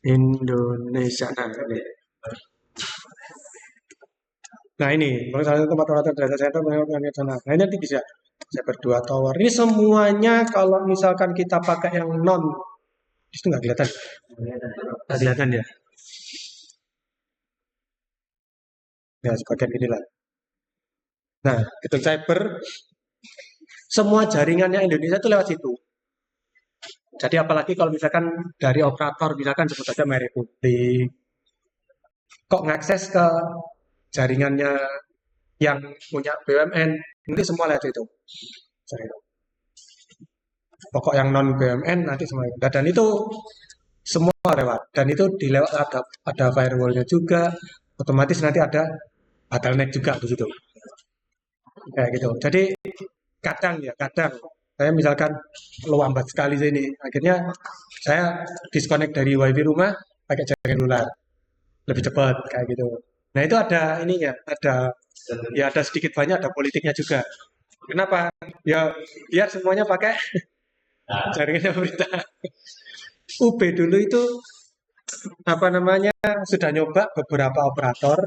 Indonesia. Nah ini, salah satu tempat operator data center mengenai sana. Nah ini nanti bisa cyber 2 tower. Ini semuanya kalau misalkan kita pakai yang non, itu nggak kelihatan. Nggak kelihatan ya. Ya sebagian inilah. Nah, gedung cyber, semua jaringannya Indonesia itu lewat situ. Jadi apalagi kalau misalkan dari operator, misalkan sebut saja Merah Putih, kok ngakses ke jaringannya yang punya BUMN, nanti semua lewat itu. Pokok yang non BUMN nanti semua. Dan itu semua lewat. Dan itu dilewat ada firewall-nya juga. Otomatis nanti ada bottleneck juga di situ. Kayak gitu. Jadi kadang saya misalkan lambat sekali sini, akhirnya saya disconnect dari wifi rumah pakai jaringan luar, lebih cepat kayak gitu. Nah itu ada ininya, ada sedikit banyak ada politiknya juga. Kenapa? Ya biar semuanya pakai jaringannya pemerintah. UB dulu itu apa namanya sudah nyoba beberapa operator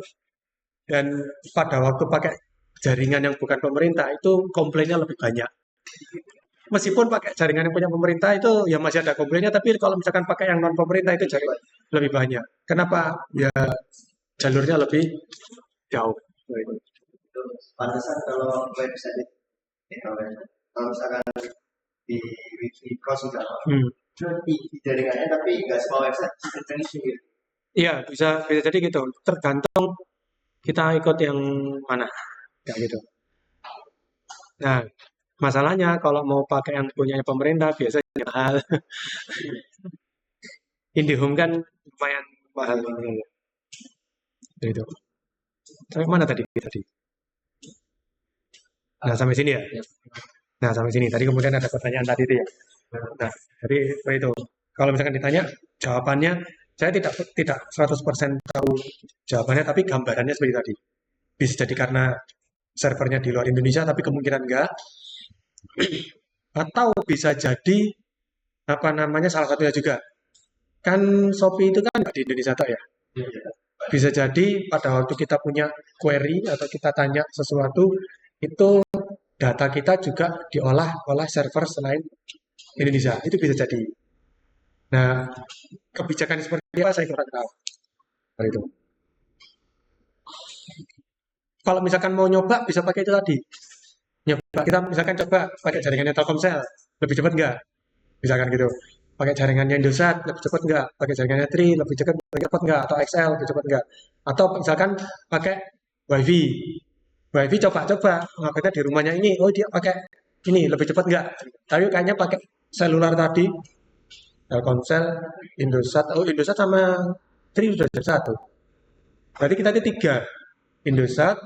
dan pada waktu pakai jaringan yang bukan pemerintah itu komplainnya lebih banyak. Meskipun pakai jaringan yang punya pemerintah itu ya masih ada komplainnya, tapi kalau misalkan pakai yang non pemerintah itu jaringan lebih banyak. Kenapa? Ya jalurnya lebih jauh. Pantesan kalau website kalau misalkan di wiki kos sudah di jaringannya tapi nggak semua website terkendali gitu. Iya, bisa jadi gitu. Tergantung kita ikut yang mana, kayak gitu. Nah, masalahnya kalau mau pakai yang punya pemerintah biasanya mahal. IndiHome kan lumayan mahal. Gitu. Sampai mana tadi? Nah, sampai sini ya. Nah, sampai sini. Tadi kemudian ada pertanyaan tadi itu ya. Nah, jadi seperti itu. Kalau misalkan ditanya, jawabannya saya tidak 100% tahu jawabannya, tapi gambarannya seperti tadi. Bisa jadi karena servernya di luar Indonesia, tapi kemungkinan enggak. Atau bisa jadi apa namanya salah satunya juga. Kan Shopee itu kan nggak di Indonesia toh ya. Bisa jadi pada waktu kita punya query atau kita tanya sesuatu, itu data kita juga diolah oleh server selain Indonesia. Itu bisa jadi. Nah, kebijakan seperti apa saya kurang tahu. Seperti itu. Kalau misalkan mau nyoba bisa pakai itu tadi. Nyoba kita misalkan coba pakai jaringannya Telkomsel, lebih cepat nggak? Misalkan gitu. Pakai jaringannya Indosat, lebih cepat nggak? Pakai jaringannya Tri, lebih cepat nggak? Atau XL, lebih cepat nggak? Atau misalkan pakai WiFi. WiFi coba-coba, ngapainnya di rumahnya ini, oh dia pakai ini, lebih cepat nggak? Tapi kayaknya pakai seluler tadi, Telkomsel, Indosat, oh Indosat sama Tri sudah jadi satu. Berarti kita ada tiga, Indosat,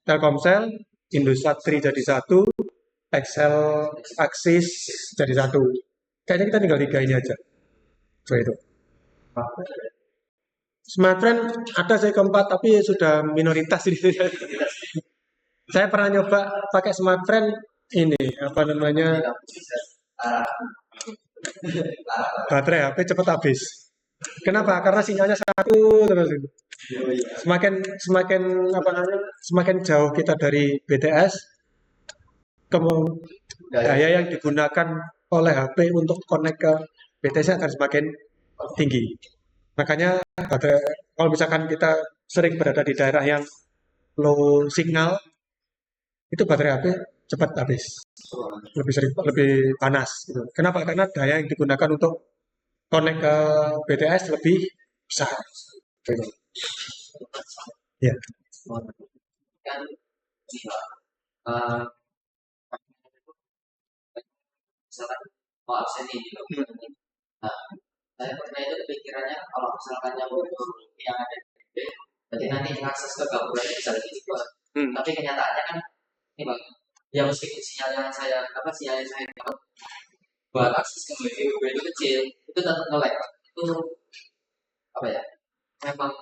Telkomsel, Indosat Tri jadi satu, Excel Axis jadi satu. Kayaknya kita tinggal tiga ini aja. Seperti itu. Smartfren ada saya keempat, tapi sudah minoritas ini. Saya pernah nyoba pakai smartfren ini apa namanya Baterai HP cepat habis. Kenapa? Karena sinyalnya satu terus itu. Oh iya. Semakin semakin apa namanya? Semakin jauh kita dari BTS, daya yang digunakan oleh HP untuk connect ke BTS akan semakin tinggi. Makanya kalau misalkan kita sering berada di daerah yang low signal, itu baterai HP cepat habis, lebih panas. Gitu. Kenapa? Karena daya yang digunakan untuk connect ke BTS lebih besar. Gitu. Ya. Kan ini Pak, eh, misalkan mau absen nih di lockdown ini. Nah, saya pernah itu kepikirannya kalau misalkan yang yang ada di B, berarti nanti akses ke gawai bisa lebih cepat. Tapi kenyataannya kan ini Bang, ya meskipun sinyal yang saya dapat buat akses ke wifi UB itu kecil, itu tetap nge-lag. Itu apa ya? Memang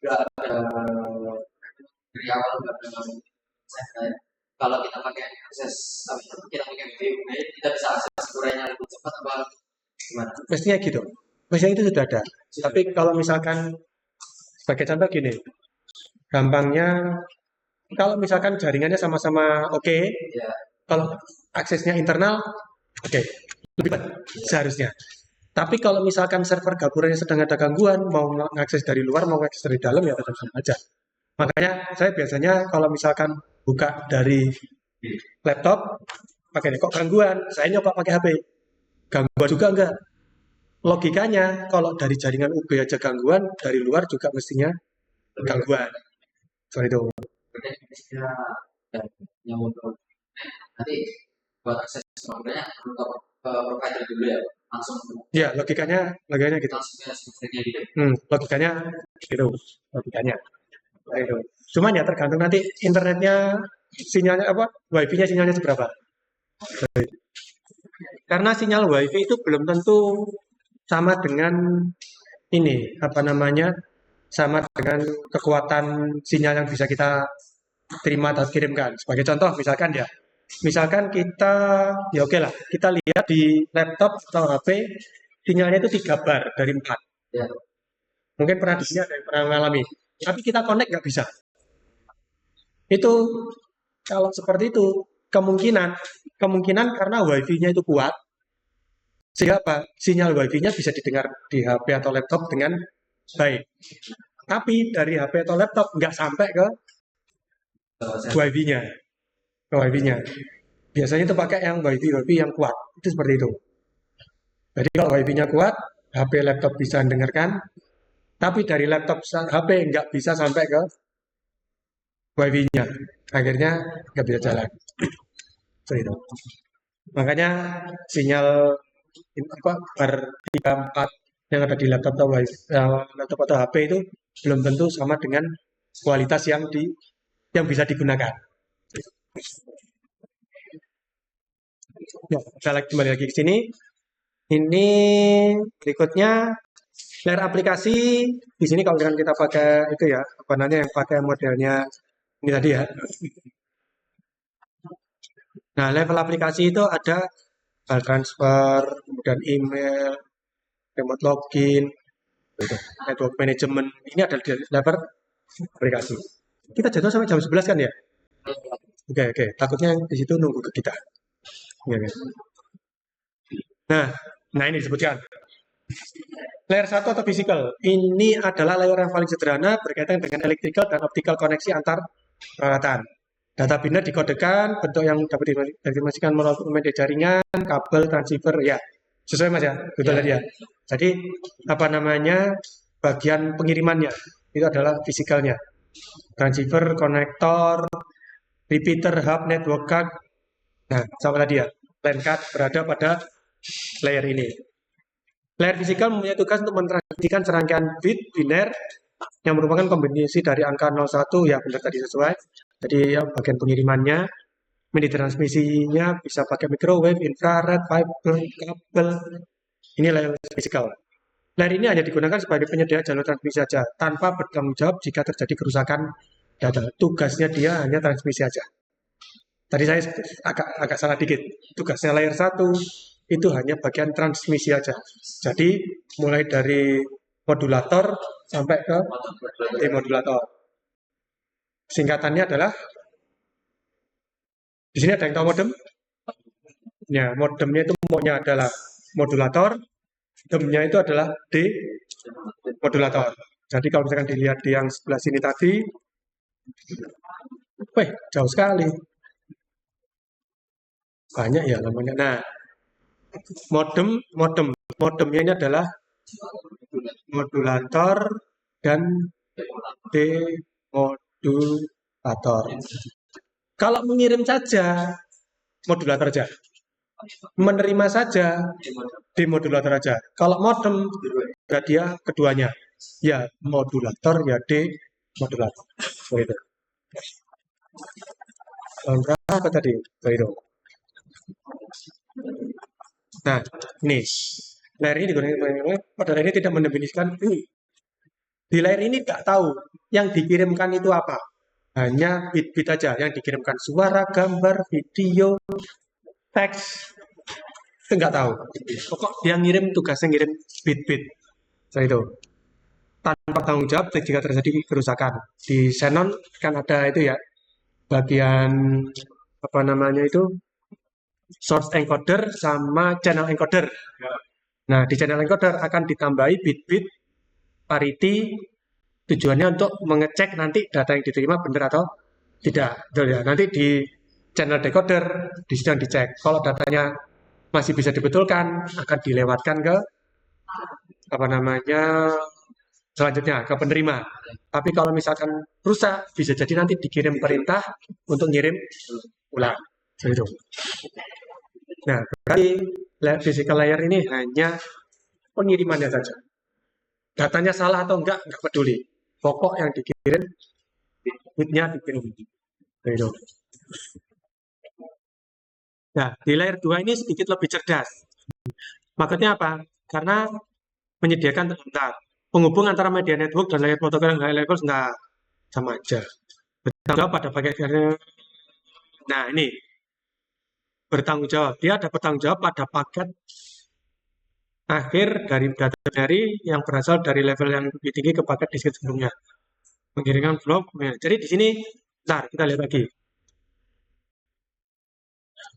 nggak ada dari awal nggak ada saya kalau kita pakai akses kita pakai wifi UB kita bisa akses kurangnya lebih cepat apa gimana? Mestinya gitu. Mestinya itu sudah ada. Tapi kalau misalkan sebagai contoh gini, gampangnya kalau misalkan jaringannya sama-sama oke, Ya, kalau aksesnya internal oke, lebih cepat seharusnya. Tapi kalau misalkan server gabungannya sedang ada gangguan, mau mengakses dari luar, mau mengakses dari dalam ya tetap sama aja. Makanya saya biasanya kalau misalkan buka dari laptop, pakai kok gangguan, saya nyoba pakai HP. Gangguan juga enggak. Logikanya kalau dari jaringan UB aja gangguan, dari luar juga mestinya gangguan. Soal itu. berarti bisa dan yang untuk nanti buat akses semuanya untuk provider dulu ya langsung Ya, logikanya gitu. langsung ke servernya gitu. Logikanya gitu. Logikanya. Soal itu. Cuman ya tergantung nanti internetnya sinyalnya apa, wifi-nya sinyalnya seberapa. Karena sinyal wifi itu belum tentu sama dengan ini, apa namanya, sama dengan kekuatan sinyal yang bisa kita terima atau kirimkan. Sebagai contoh, misalkan kita, ya oke lah, kita lihat di laptop atau HP, sinyalnya itu 3 bar dari 4. Ya, Mungkin pernah di sini ada yang pernah mengalami. Tapi kita connect nggak bisa. Itu, kalau seperti itu, kemungkinan karena wifi-nya itu kuat, sehingga apa? Sinyal wifi-nya bisa didengar di HP atau laptop dengan baik. Tapi dari HP atau laptop nggak sampai ke wifi-nya. Ke wifi-nya. Biasanya itu pakai yang wifi yang kuat. Itu seperti itu. Jadi kalau wifi-nya kuat, HP laptop bisa mendengarkan. Tapi dari laptop HP nggak bisa sampai ke wifi-nya. Akhirnya nggak bisa jalan. Seperti itu. Makanya sinyal apa bar 3 4 yang ada di laptop atau HP itu belum tentu sama dengan kualitas yang bisa digunakan. Ya, saya kembali lagi ke sini. Ini berikutnya layar aplikasi. Di sini kalau kita pakai itu ya, apa namanya yang pakai modelnya ini tadi ya. Nah, level aplikasi itu ada file transfer, kemudian email, remote login, network management. Ini ada di level aplikasi. Kita jadwal sampai jam 11 kan ya? Oke. Takutnya di situ nunggu ke kita. Oke. Nah ini disebutkan. Layer 1 atau physical. Ini adalah layer yang paling sederhana berkaitan dengan electrical dan optical koneksi antar peralatan. Data biner dikodekan, bentuk yang dapat diinformasikan melalui media jaringan, kabel, transceiver, ya. Sesuai Mas ya? Betul tadi ya. Jadi, apa namanya, bagian pengirimannya, itu adalah fisikalnya. Transceiver, konektor, repeater, hub, network card. Nah, sama tadi ya. LAN card berada pada layer ini. Layer fisikal mempunyai tugas untuk mentransmisikan serangkaian bit biner yang merupakan kombinasi dari angka 01, ya benar tadi sesuai. Jadi ya, bagian pengirimannya, media transmisinya bisa pakai microwave, infrared, fiber, kabel. Ini layer fisikal. Layer ini hanya digunakan sebagai penyedia jalur transmisi saja, tanpa bertanggung jawab jika terjadi kerusakan data. Tugasnya dia hanya transmisi saja. Tadi saya agak salah dikit. Tugasnya layer 1 itu hanya bagian transmisi aja. Jadi mulai dari modulator sampai ke demodulator. Singkatannya adalah, di sini ada yang tahu modem? Ya, modemnya itu maunya adalah modulator, demnya itu adalah demodulator. Jadi kalau misalkan dilihat di yang sebelah sini tadi, jauh sekali. Banyak ya namanya. Nah, modemnya ini adalah modulator dan demodulator. Kalau mengirim saja, modulator aja. Menerima saja, demodulator aja. Kalau modem, ya dia keduanya. Ya modulator, ya demodulator. Begitu. Berapa tadi? Begitu. Nah, ini. Layer ini digunakan, pada layer ini tidak mendefinisikan. Di layer ini nggak tahu yang dikirimkan itu apa. Hanya bit-bit aja yang dikirimkan. Suara, gambar, video, teks. Itu nggak tahu. Pokok dia ngirim, tugasnya ngirim bit-bit. Seperti itu. Tanpa tanggung jawab jika terjadi kerusakan. Di Xenon kan ada itu ya, bagian apa namanya itu, source encoder sama channel encoder. Nah, di channel encoder akan ditambahi bit-bit parity, tujuannya untuk mengecek nanti data yang diterima benar atau tidak. Betul ya. Nanti di channel decoder di sedang dicek. Kalau datanya masih bisa dibetulkan, akan dilewatkan ke apa namanya selanjutnya ke penerima. Tapi kalau misalkan rusak, bisa jadi nanti dikirim perintah untuk ngirim ulang. Seperti itu. Nah, berarti physical layer ini hanya pengirimannya saja. Datanya salah atau enggak peduli. Pokok yang dikirim, bitnya dikirim. Gitu. Nah, di layer 2 ini sedikit lebih cerdas. Maksudnya apa? Karena menyediakan penghubung antara media network dan layer protokol yang high level enggak sama aja. Bertanggung jawab pada bagian. Nah, ini bertanggung jawab. Dia ada bertanggung jawab pada paket akhir dari data binary yang berasal dari level yang lebih tinggi ke paket diskret sebelumnya. Mengirimkan blok. Nah, jadi di sini, bentar, kita lihat lagi.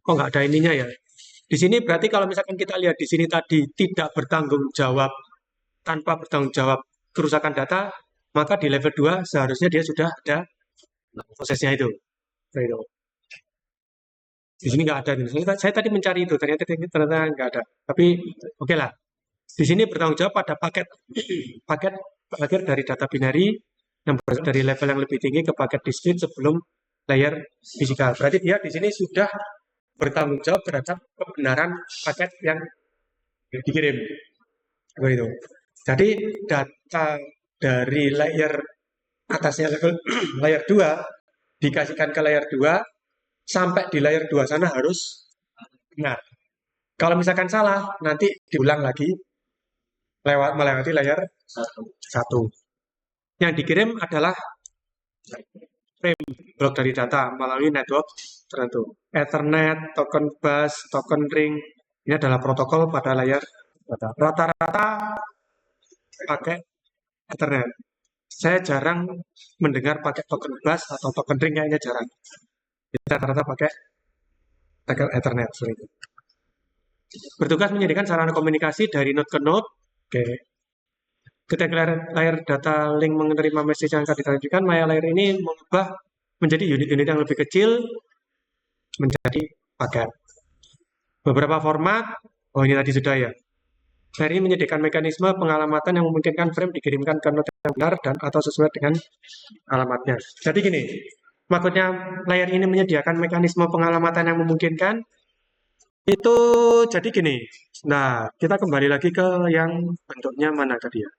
Kok nggak ada ininya ya? Di sini berarti kalau misalkan kita lihat di sini tadi tidak bertanggung jawab, tanpa bertanggung jawab kerusakan data, maka di level 2 seharusnya dia sudah ada prosesnya itu. Di sini nggak ada. Saya tadi mencari itu, ternyata nggak ada. Tapi oke lah. Di sini bertanggung jawab pada paket akhir dari data binary yang berasal dari level yang lebih tinggi ke paket diskret sebelum layer fisikal. Berarti dia di sini sudah bertanggung jawab terhadap kebenaran paket yang dikirim. Begitu. Jadi data dari layer atasnya level layer 2 dikasihkan ke layer 2 sampai di layer 2 sana harus benar. Kalau misalkan salah, nanti diulang lagi melewati layer 1. Yang dikirim adalah frame blok dari data melalui network tertentu. Ethernet, token bus, token ring, ini adalah protokol pada layar data. Rata-rata pakai Ethernet. Saya jarang mendengar pakai token bus atau token ring, kayaknya jarang. Kita rata-rata pakai Ethernet. Bertugas menyediakan sarana komunikasi dari node ke node. Oke. Ketika layer data link menerima message yang akan ditransmisikan, layer ini mengubah menjadi unit-unit yang lebih kecil menjadi paket. Beberapa format, ini tadi sudah ya. Layer ini menyediakan mekanisme pengalamatan yang memungkinkan frame dikirimkan ke node yang benar dan atau sesuai dengan alamatnya. Jadi gini, maksudnya layer ini menyediakan mekanisme pengalamatan yang memungkinkan itu jadi gini. Nah, kita kembali lagi ke yang bentuknya mana tadi ya.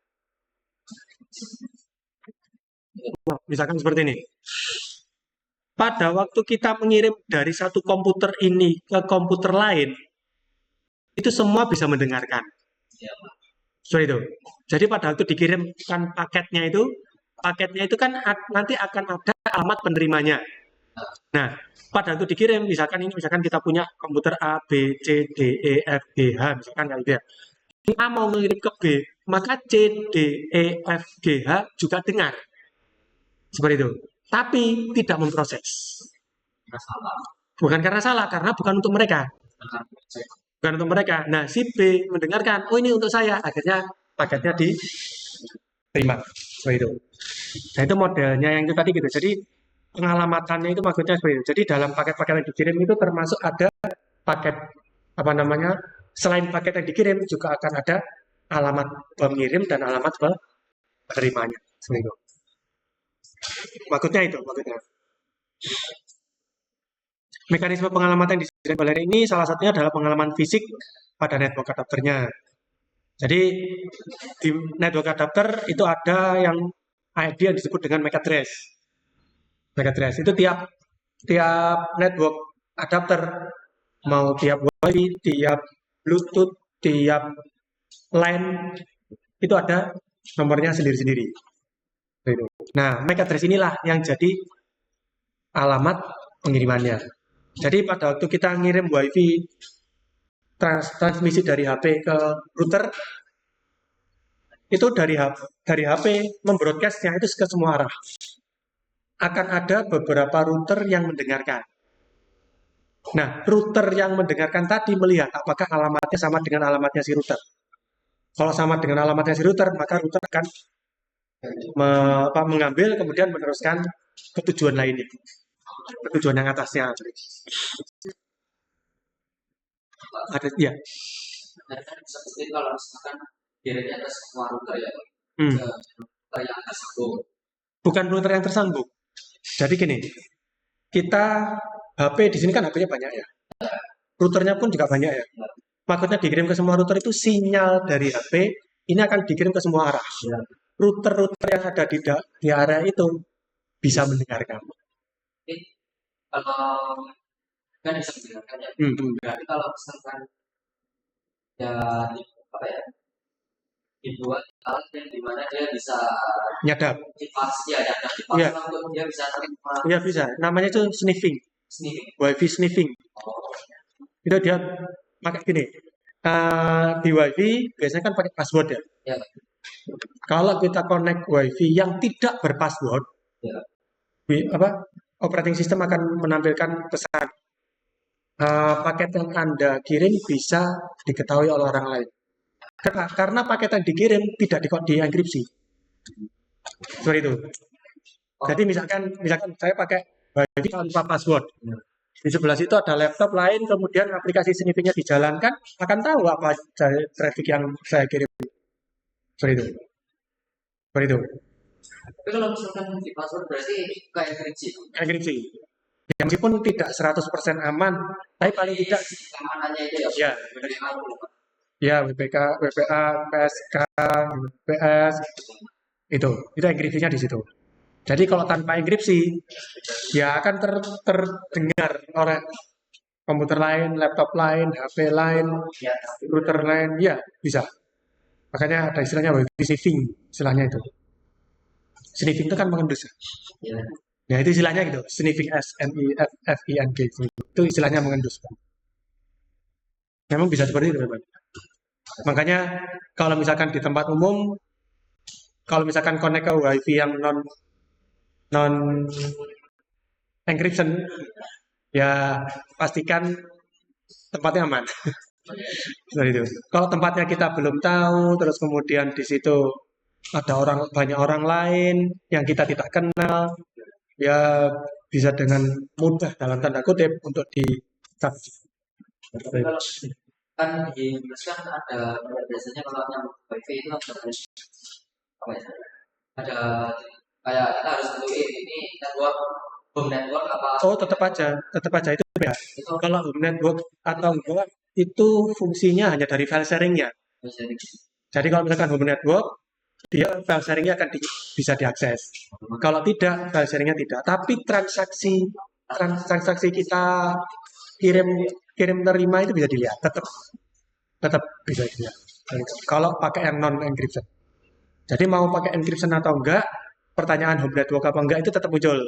Misalkan seperti ini. Pada waktu kita mengirim dari satu komputer ini ke komputer lain, itu semua bisa mendengarkan. Seperti itu. Jadi pada waktu dikirimkan paketnya itu kan nanti akan ada alamat penerimanya. Nah, pada waktu dikirim, misalkan kita punya komputer A, B, C, D, E, F, G, H, misalkan kayak gitu ya. A mau mengirim ke B, maka C, D, E, F, G, H juga dengar. Seperti itu. Tapi tidak memproses. Masalah. Bukan karena salah, karena bukan untuk mereka. Bukan untuk mereka. Nah, si B mendengarkan, oh ini untuk saya. Akhirnya paketnya diterima. Seperti itu. Nah, itu modelnya yang itu tadi gitu. Jadi, pengalamatannya itu maksudnya seperti itu. Jadi, dalam paket-paket yang dikirim itu termasuk ada paket, apa namanya, selain paket yang dikirim, juga akan ada alamat pengirim dan alamat penerimanya. Seperti itu. Maksudnya itu, maksudnya. Mekanisme pengalamatan yang disediakan oleh ini salah satunya adalah pengalaman fisik pada network adapternya. Jadi di network adapter itu ada yang ID yang disebut dengan MAC address. MAC address itu tiap network adapter, mau tiap Wi-Fi, tiap Bluetooth, tiap LAN itu ada nomornya sendiri-sendiri. Nah, MAC address inilah yang jadi alamat pengirimannya. Jadi pada waktu kita ngirim Wi-Fi transmisi dari HP ke router, itu dari HP membroadcastnya itu ke semua arah. Akan ada beberapa router yang mendengarkan. Nah, router yang mendengarkan tadi melihat apakah alamatnya sama dengan alamatnya si router. Kalau sama dengan alamatnya si router, maka router akan mengambil kemudian meneruskan ke tujuan lainnya. Tujuan yang atasnya. Ada, ya. Kan seperti kalau misalkan kirimnya ke semua router ya, ke yang tersambung. Bukan router yang tersambung. Jadi gini, kita HP di sini kan HP-nya banyak ya. Routernya pun juga banyak ya. Maksudnya dikirim ke semua router itu sinyal dari HP ini akan dikirim ke semua arah. Router-router yang ada di area itu bisa mendengarkan. Kalau kan bisa mendengarkan ya. Berarti kalau misalkan ya apa ya, dibuat alat yang dimana dia bisa nyadap. Ya. Untuk dia bisa terima. Iya bisa. Namanya itu sniffing. Wi-Fi sniffing. Itu dia pakai gini. Di Wi-Fi biasanya kan pakai password ya. Ya. Kalau kita connect Wi-Fi yang tidak berpassword, ya. Operating system akan menampilkan pesan paket yang Anda kirim bisa diketahui oleh orang lain. Karena paket yang dikirim tidak dienkripsi. Seperti itu. Jadi misalkan saya pakai Wi-Fi tanpa password. Di sebelah situ ada laptop lain, kemudian aplikasi sniffingnya dijalankan, akan tahu apa traffic yang saya kirim. Seperti itu. Seperti itu. Tapi kalau misalkan di password berarti kayak enkripsi. Enkripsi. Ya, meskipun tidak 100% aman, tapi paling tidak keamanannya itu ya. Ya, WPK, WPA, PSK, PS, itu enkripsinya di situ. Jadi kalau tanpa enkripsi, ya akan terdengar oleh komputer lain, laptop lain, HP lain, router lain, ya bisa. Makanya ada istilahnya Wi-Fi sniffing, istilahnya itu. Sniffing itu kan mengendus. Ya. Nah itu istilahnya gitu, sniffing S-N-I-F-I-N-G itu istilahnya mengendus. Memang bisa seperti itu memang. Makanya kalau misalkan di tempat umum, kalau misalkan connect ke Wi-Fi yang non encryption, ya pastikan tempatnya aman. Seperti itu. Kalau tempatnya kita belum tahu, terus kemudian di situ ada banyak orang lain yang kita tidak kenal, ya bisa dengan mudah dalam tanda kutip untuk kan di Inggris kan ada biasanya kalau nyambung Wi-Fi itu apa ya? Ada kayak kita harus tentuin ini network home network apa? Oh tetap aja itu ya. Kalau home network atau enggak itu fungsinya hanya dari file sharingnya. Jadi kalau misalkan home network dia file sharingnya akan bisa diakses. Kalau tidak, file sharingnya tidak. Tapi transaksi kita kirim terima itu bisa dilihat. Tetap bisa dilihat. Kalau pakai yang non encryption. Jadi mau pakai encryption atau enggak, pertanyaan home network apa enggak itu tetap muncul.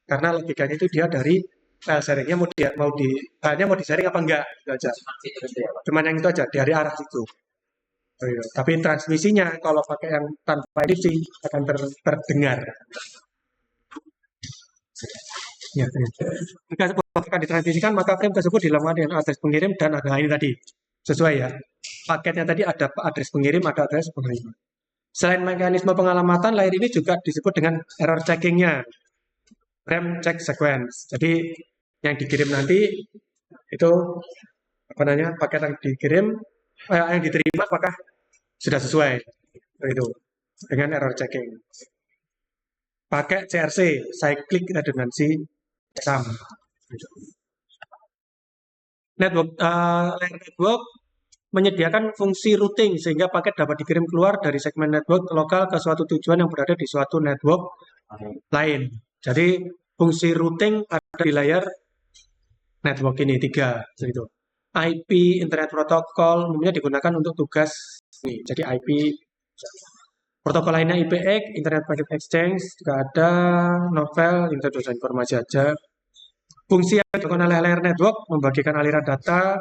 Karena logikanya itu dia dari file sharingnya filenya mau di-sharing apa enggak, itu aja. Cuman yang itu aja, dari arah situ. Iya. Tapi transmisinya kalau pakai yang tanpa NFC akan terdengar. Ya, jika sebuah akan ditransmisikan, maka frame tersebut dilengkapi dengan adres pengirim dan ada ini tadi. Sesuai ya. Paketnya tadi ada adres pengirim, ada adres penerima. Selain mekanisme pengalamatan, layer ini juga disebut dengan error checking-nya. Frame check sequence. Jadi yang dikirim nanti itu apa namanya? Paket yang dikirim yang diterima apakah sudah sesuai itu dengan error checking. Pakai CRC, cyclic redundancy sum. Layer network menyediakan fungsi routing sehingga paket dapat dikirim keluar dari segmen network lokal ke suatu tujuan yang berada di suatu network lain. Jadi fungsi routing ada di layer network ini 3 gitu. IP Internet Protocol umumnya digunakan untuk tugas ini. Jadi IP protokol lainnya IPX, Internet Packet Exchange, juga ada novel, introduksi informasi aja. Fungsi yang dilakukan oleh layer network membagikan aliran data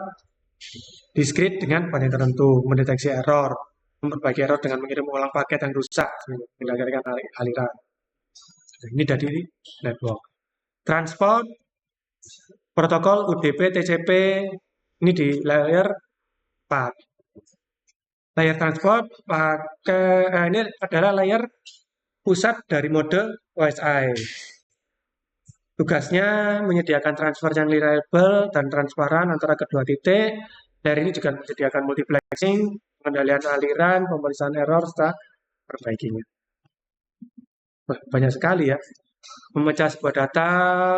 diskrit dengan paket tertentu, mendeteksi error, memperbaiki error dengan mengirim ulang paket yang rusak, mengendalikan aliran. Ini dari network. Transport, protokol UDP, TCP, ini di layer 4. Layer transport ini adalah layer pusat dari mode OSI. Tugasnya menyediakan transfer yang reliable dan transparan antara kedua titik. Layer ini juga menyediakan multiplexing, pengendalian aliran, pemeriksaan error, serta perbaikinya. Banyak sekali ya. Memecah sebuah data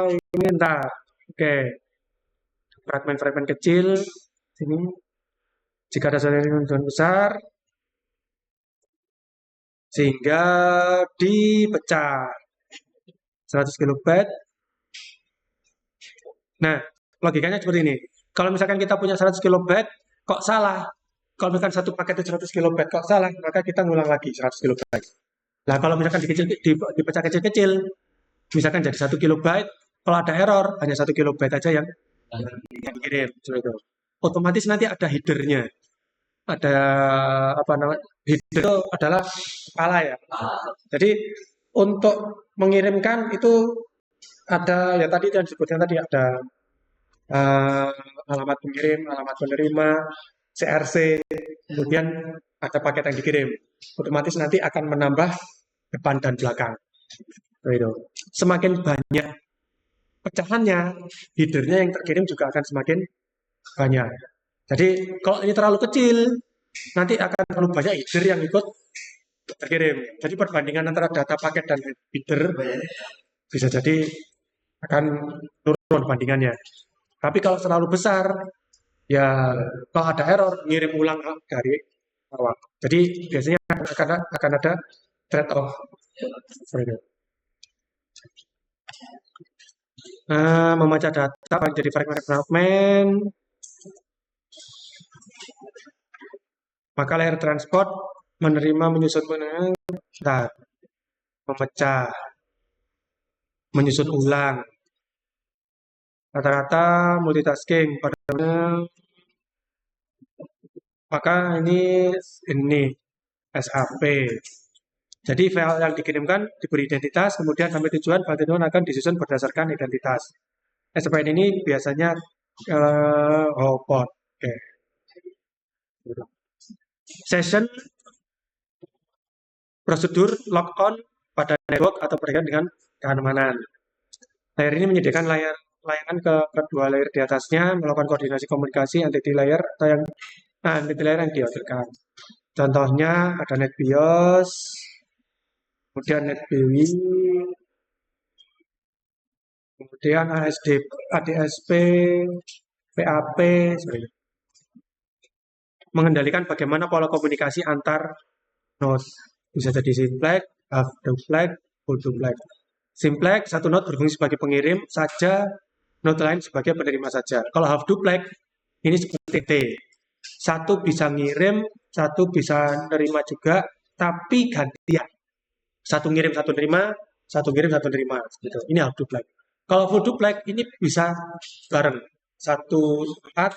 ini entah. Oke. Fragmen-fragmen kecil sini. Jika ada tujuan besar sehingga dipecah 100 kilobyte. Nah, logikanya seperti ini. Kalau misalkan kita punya 100 kilobyte, kok salah? Kalau misalkan satu paket itu 100 kilobyte, kok salah? Maka kita ngulang lagi 100 kilobyte. Nah, kalau misalkan dipecah kecil-kecil, misalkan jadi 1 kilobyte, kalau ada error, hanya 1 kilobyte aja yang dikirim. Otomatis nanti ada header-nya. Ada apa namanya? Header itu adalah kepala ya. Jadi untuk mengirimkan itu ada ya tadi yang disebutkan tadi ada alamat pengirim, alamat penerima, CRC, kemudian ada paket yang dikirim. Otomatis nanti akan menambah depan dan belakang. Gitu. Semakin banyak pecahannya, headernya yang terkirim juga akan semakin banyak. Jadi kalau ini terlalu kecil, nanti akan terlalu banyak header yang ikut terkirim. Jadi perbandingan antara data paket dan header bisa jadi akan turun bandingannya. Tapi kalau terlalu besar, ya kalau ada error, ngirim ulang dari awal. Jadi biasanya akan ada trade-off. Membaca data menjadi fragmen-fragmen. Maka layer transport menerima, menyusun, memecah, menyusun ulang. Rata-rata multitasking maka ini SAP. Jadi file yang dikirimkan diberi identitas, kemudian sampai tujuan file tujuan akan disusun berdasarkan identitas. SPN ini biasanya port. Oke. Session prosedur log on pada network atau berkaitan dengan keamanan. Layer ini menyediakan layanan ke kedua layer di atasnya, melakukan koordinasi komunikasi entity layer atau entity layer yang dihasilkan. Contohnya ada NetBIOS, kemudian NetBIOS, kemudian ADSP, PAP, sebagainya. Mengendalikan bagaimana pola komunikasi antar node. Bisa jadi simplex, half duplex, full duplex. Simplex, satu node berfungsi sebagai pengirim saja, node lain sebagai penerima saja. Kalau half duplex, ini seperti T. Satu bisa ngirim, satu bisa nerima juga, tapi gantian. Satu ngirim, satu nerima, satu ngirim, satu nerima. Gitu. Ini half duplex. Kalau full duplex ini bisa bareng. Satu tempat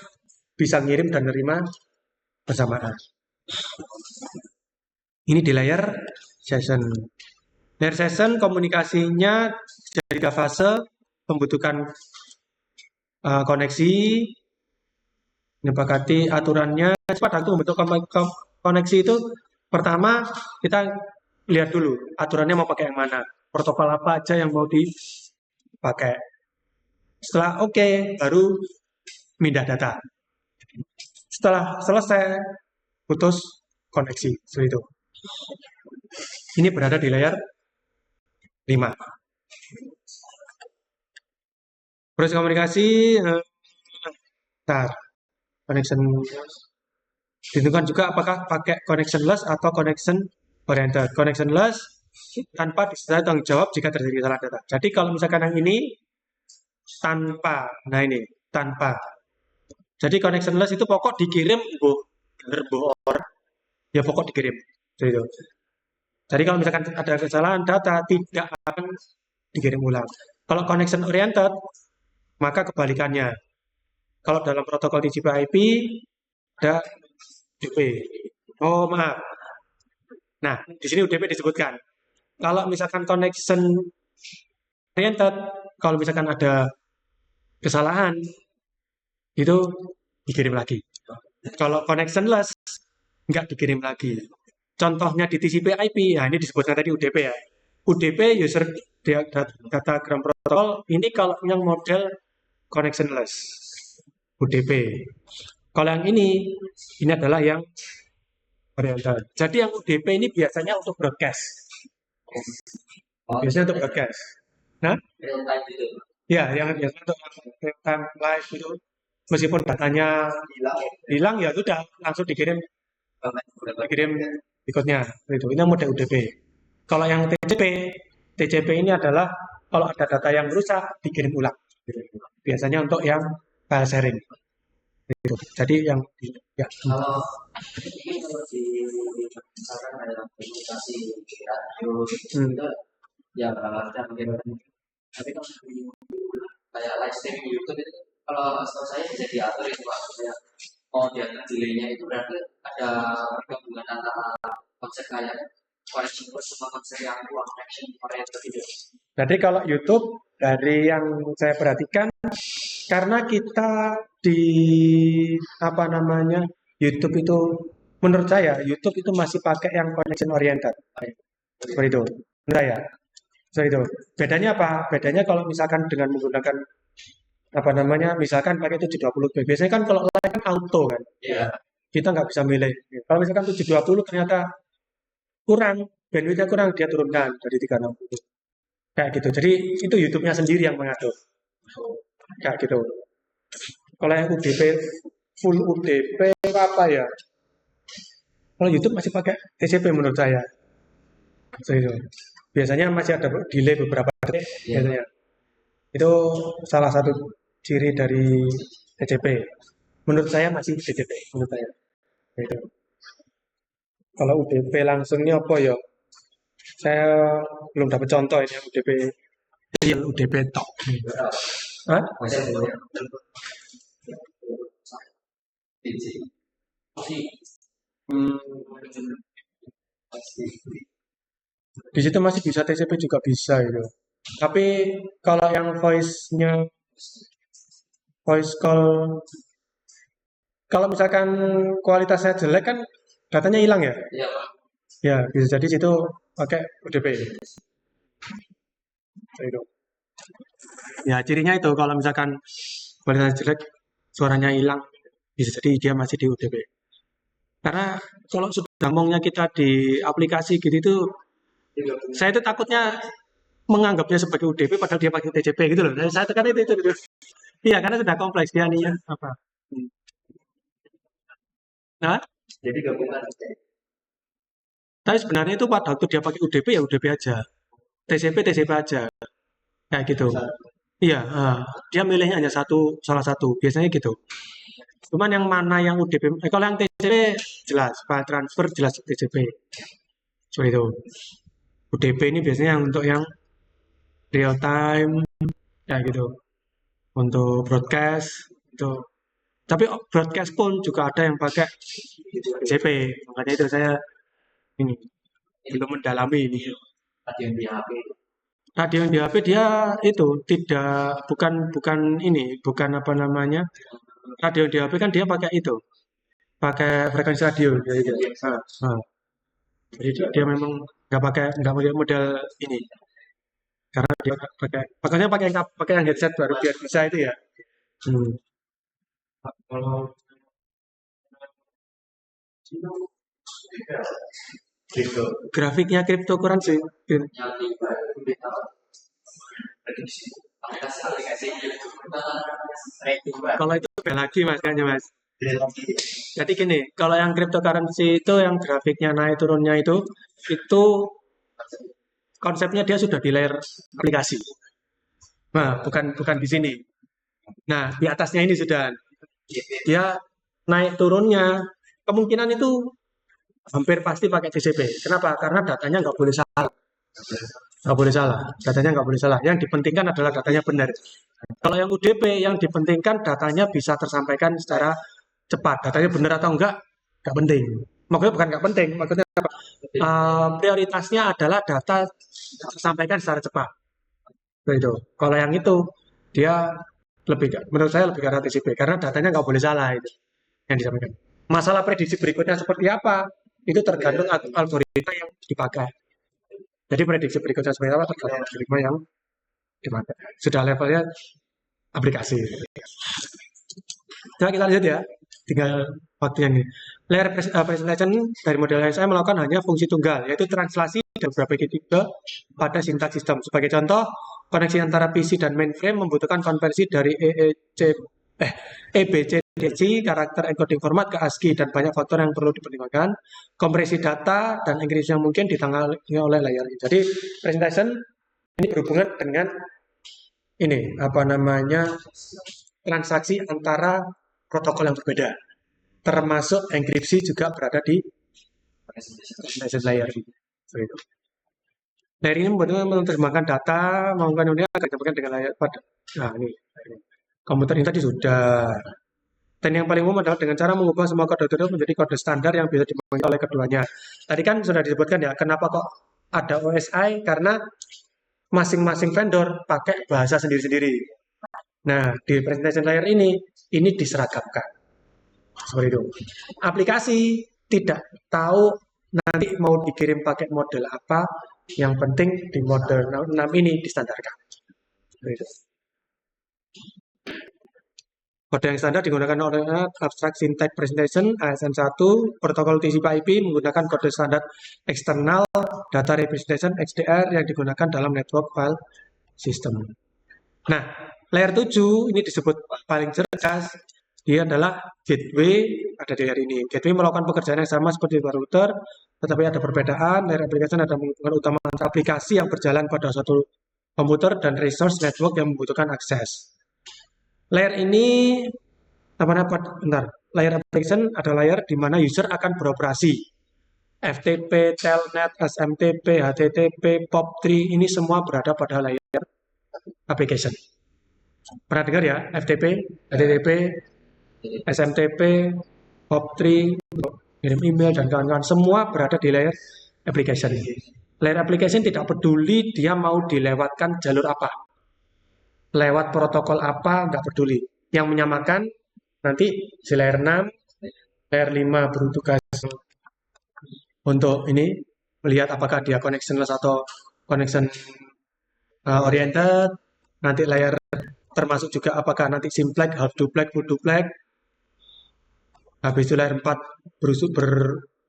bisa ngirim dan nerima bersamaan. Ini di layar session. Layar session komunikasinya dari 3 fase, membutuhkan koneksi, menyepakati aturannya. Pada waktu membentuk koneksi itu, pertama kita lihat dulu aturannya mau pakai yang mana, protokol apa aja yang mau dipakai. Setelah oke, baru pindah data. Setelah selesai, putus koneksi. Seperti itu. Ini berada di layar 5. Proses komunikasi, connection ditentukan juga apakah pakai connectionless atau connection oriented. Connectionless tanpa disertai tanggung jawab jika terjadi salah data. Jadi kalau misalkan yang ini tanpa, nah ini tanpa. Jadi connectionless itu pokok dikirim or ya pokok dikirim. Jadi kalau misalkan ada kesalahan data tidak akan dikirim ulang. Kalau connection oriented maka kebalikannya. Kalau dalam protokol TCP/IP ada UDP. Oh maaf. Nah di sini UDP disebutkan. Kalau misalkan connection oriented, kalau misalkan ada kesalahan itu dikirim lagi. Kalau connectionless nggak dikirim lagi. Contohnya di TCP/IP, nah ini disebutkan tadi UDP ya. UDP user datagram protocol ini kalau yang model connectionless UDP. Kalau yang ini adalah yang oriented. Jadi yang UDP ini biasanya untuk broadcast. Biasanya untuk broadcast. Nah, real time gitu. ya yang biasanya untuk real time live itu, meskipun datanya hilang ya sudah langsung dikirim berikutnya. Itu ini model UDP. Kalau yang TCP ini adalah kalau ada data yang rusak dikirim ulang. Biasanya untuk yang file sharing. Itu. Jadi yang ya. Kalau ini kalau di misalkan ada komunikasi radio itu ya beralasan bagaimana. Tapi kalau kayak live streaming YouTube itu kalau setahu saya bisa diatur itu Pak. Kayak mau diatur delaynya itu berarti ada pergabungan antara konsep kayak connection plus sama konsep yang connection oriented gitu. Jadi kalau YouTube dari yang saya perhatikan, karena kita di YouTube itu, menurut saya YouTube itu masih pakai yang connection oriented. Seperti itu. Menurut saya. Seperti itu. Bedanya apa? Bedanya kalau misalkan dengan menggunakan misalkan pakai 720p. Biasanya kan kalau live kan auto kan. Iya. Kita nggak bisa milih. Kalau misalkan 720 ternyata kurang, bandwidth-nya kurang, dia turunkan dari 360. Kayak gitu. Jadi itu YouTube-nya sendiri yang mengatur. Kayak gitu. Kalau yang UDP, full UDP apa ya? Kalau YouTube masih pakai TCP menurut saya. Jadi, biasanya masih ada delay beberapa detik. Biasanya. Itu salah satu ciri dari TCP. Menurut saya masih TCP. Menurut saya. Gitu. Kalau UDP langsung ini apa ya? Saya belum dapat contoh ini UDP. Real UDP tok. Hah? Di situ masih bisa TCP juga bisa itu. Tapi kalau yang voice call, kalau misalkan kualitasnya jelek kan datanya hilang ya? Iya Pak. Ya bisa jadi situ pakai UDP. Itu. Ya cirinya itu kalau misalkan kualitas jelek, suaranya hilang, bisa jadi dia masih di UDP. Karena kalau sudah ngomongnya kita di aplikasi gitu itu, saya itu takutnya menganggapnya sebagai UDP padahal dia pakai TCP gitu loh. Saya tekan itu. Iya, karena sudah kompleks dia nih apa. Nah, Jadi gabungan. tapi sebenarnya itu pada waktu dia pakai UDP ya UDP aja. TCP aja. Kayak gitu. Iya, dia milihnya hanya salah satu. Biasanya gitu. Cuman yang mana yang UDP, kalau yang TCP jelas, file transfer jelas TCP. Seperti itu. UDP ini biasanya untuk yang real time ya gitu. Untuk broadcast itu. Tapi broadcast pun juga ada yang pakai TCP. Makanya itu saya ini belum mendalami ini. Ada yang di HP. Radio yang di HP dia itu tidak bukan ini, bukan apa namanya. Radio yang di HP kan dia pakai itu, pakai frekuensi radio gitu. Ah, ah. Jadi dia memang nggak pakai model ini, karena dia pakai, makanya pakai yang headset baru biar bisa itu ya. Hmm. Kalau Gitu. grafiknya cryptocurrency, Yang kita prediksi aplikasi itu kalau itu beda lagi mas, kayaknya mas. Jadi gini, kalau yang cryptocurrency itu yang grafiknya naik turunnya itu konsepnya dia sudah di layer aplikasi. Nah, bukan di sini. Nah, di atasnya ini sudah dia naik turunnya kemungkinan itu hampir pasti pakai TCP. Kenapa? Karena datanya nggak boleh salah. Nggak boleh salah. Datanya nggak boleh salah. Yang dipentingkan adalah datanya benar. Kalau yang UDP, yang dipentingkan datanya bisa tersampaikan secara cepat. Datanya benar atau nggak penting. Maksudnya bukan nggak penting. Maksudnya apa? Prioritasnya adalah data tersampaikan secara cepat. Itu. Kalau yang itu, dia menurut saya lebih karena TCP. Karena datanya nggak boleh salah itu yang disampaikan. Masalah prediksi berikutnya seperti apa? Itu tergantung algoritma yang dipakai. Jadi prediksi berikutnya seperti apa tergantung algoritma yang dipakai. Sudah levelnya aplikasi. Coba kita lihat ya. Tinggal waktunya ini. Layer presentation dari model yang saya melakukan hanya fungsi tunggal, yaitu translasi dari beberapa tipe pada sintaks sistem. Sebagai contoh, koneksi antara PC dan mainframe membutuhkan konversi dari EBCDIC, karakter encoding format ke ASCII, dan banyak faktor yang perlu dipertimbangkan. Kompresi data dan enkripsi yang mungkin ditangani oleh layer ini. Jadi, presentation ini berhubungan dengan ini, apa namanya, transaksi antara protokol yang berbeda. Termasuk enkripsi juga berada di presentation layer. So, itu. Layer ini menerjemahkan data, melakukan ini akan disampaikan dengan layar pada. Nah, ini. Komputer ini tadi sudah. Dan yang paling umum adalah dengan cara mengubah semua kode itu menjadi kode standar yang bisa dimengerti oleh keduanya. Tadi kan sudah disebutkan ya, kenapa kok ada OSI? Karena masing-masing vendor pakai bahasa sendiri-sendiri. Nah, di presentation layer ini diseragamkan. Seperti itu. Aplikasi tidak tahu nanti mau dikirim pakai model apa, yang penting di model 6 ini distandarkan. Seperti itu. Kode yang standar digunakan oleh Abstract Syntax Presentation ASN1, protokol TCP/IP menggunakan kode standar eksternal data representation XDR yang digunakan dalam network file system. Nah, layer 7 ini disebut paling cerdas. Dia adalah gateway, ada di layer ini. Gateway melakukan pekerjaan yang sama seperti router, tetapi ada perbedaan. Layer application ada menghubungkan utama antara aplikasi yang berjalan pada suatu komputer dan resource network yang membutuhkan akses. Layer ini, layer application adalah layer di mana user akan beroperasi. FTP, Telnet, SMTP, HTTP, POP3, ini semua berada pada layer application. Pernah dengar ya, FTP, HTTP, SMTP, POP3, kirim email, dan kawan-kawan. Semua berada di layer application. Layer application tidak peduli dia mau dilewatkan jalur apa. Lewat protokol apa, nggak peduli. Yang menyamakan, nanti di layer 6, layer 5 bertugas untuk ini, melihat apakah dia connectionless atau connection oriented. Nanti layer termasuk juga apakah nanti simplex, half duplex, full duplex. Habis itu layer 4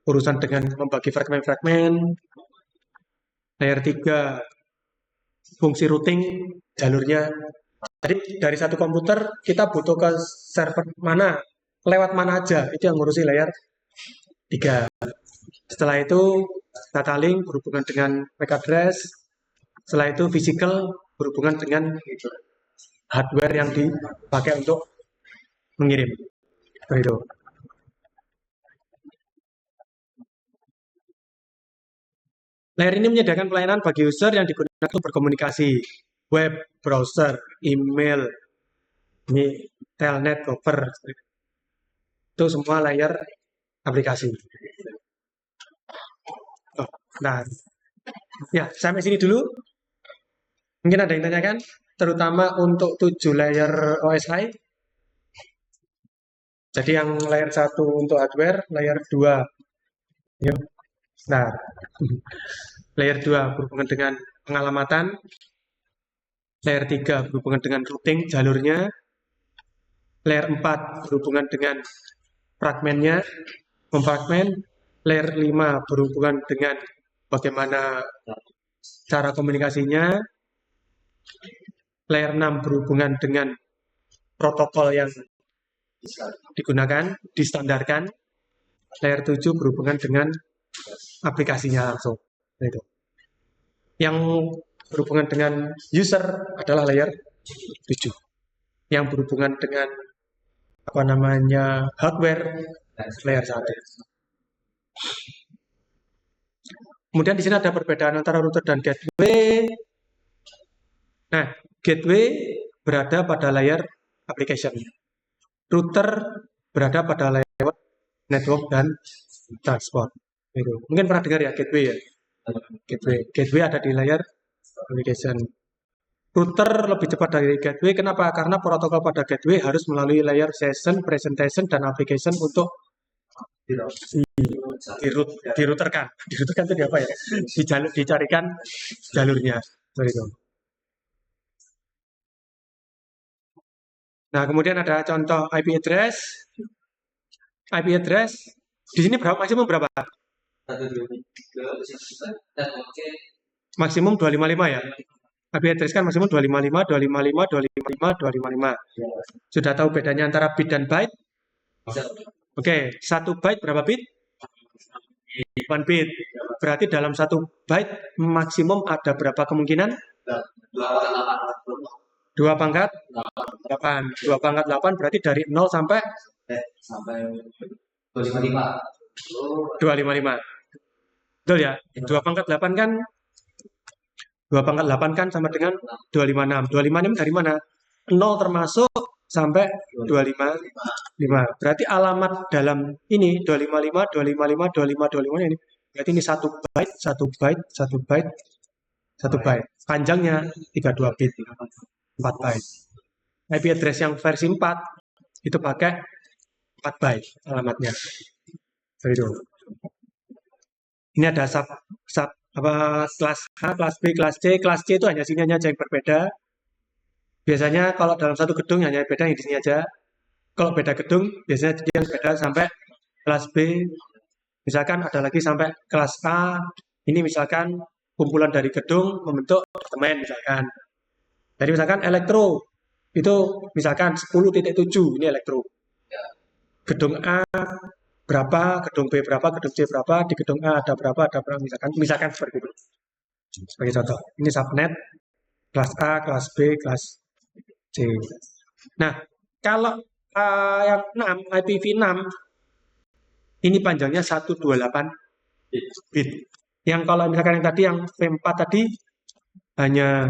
berurusan dengan membagi fragmen-fragmen. Layer 3 fungsi routing jalurnya. Jadi dari satu komputer kita butuh ke server mana, lewat mana aja, itu yang ngurusi layer 3. Setelah itu data link berhubungan dengan MAC address. Setelah itu physical berhubungan dengan hardware yang dipakai untuk mengirim. Seperti itu. Layer ini menyediakan pelayanan bagi user yang digunakan untuk berkomunikasi. web, browser, email, ini telnet, cover, itu semua layer aplikasi. Oh, nah, ya sampai sini dulu. Mungkin ada yang tanyakan, terutama untuk 7 layer OSI. Jadi yang layer 1 untuk hardware, layer 2. Ya. Nah, layer 2 berhubungan dengan pengalamatan, layer 3 berhubungan dengan routing jalurnya, layer 4 berhubungan dengan fragmennya, kompartemen, layer 5 berhubungan dengan bagaimana cara komunikasinya, layer 6 berhubungan dengan protokol yang digunakan, distandarkan, layer 7 berhubungan dengan aplikasinya langsung. Itu. Yang berhubungan dengan user adalah layer 7. Yang berhubungan dengan hardware layer 1. Kemudian di sini ada perbedaan antara router dan gateway. Nah, gateway berada pada layer application. Router berada pada layer network dan transport. Itu. Mungkin pernah dengar ya gateway ya. Gateway ada di layer application. Router lebih cepat dari gateway. Kenapa? Karena protokol pada gateway harus melalui layer session, presentation, dan application untuk dirouterkan. Dirouterkan itu apa ya? Dicarikan jalurnya. Itu. Nah, kemudian ada contoh IP address. IP address di sini maksimum berapa? Maksimum 255 ya. IP address kan maksimum 255, 255, 255, 255. Sudah tahu bedanya antara bit dan byte? Oke, 1 byte berapa bit? 8 bit. Berarti dalam 1 byte maksimum ada berapa kemungkinan? 2 pangkat 8. 2 pangkat 8 berarti dari 0 sampai 255. Betul ya? 2 pangkat 8 kan 2 pangkat 8 kan sama dengan 256. 256 dari mana? 0 termasuk sampai 255. Berarti alamat dalam ini 255, 255, 25, 25 ini. Berarti ini 1 byte, 1 byte, 1 byte, 1 byte. Panjangnya 32 bit. 4 byte. IP address yang versi 4 itu pakai 4 byte alamatnya. Itu. Ini ada kelas A, kelas B, kelas C. Kelas C itu hanya sininya aja yang berbeda. Biasanya kalau dalam satu gedung hanya beda yang di sini aja. Kalau beda gedung biasanya dia beda sampai kelas B. Misalkan ada lagi sampai kelas A. Ini misalkan kumpulan dari gedung membentuk departemen misalkan. Jadi misalkan elektro itu misalkan 10.7 ini elektro. Gedung A berapa, gedung B berapa, gedung C berapa, di gedung A ada berapa, misalkan seperti itu. Sebagai contoh, ini subnet kelas A, kelas B, kelas C. Nah, kalau yang 6, IPv6 ini panjangnya 128 bit. Yang kalau misalkan yang tadi yang V4 tadi hanya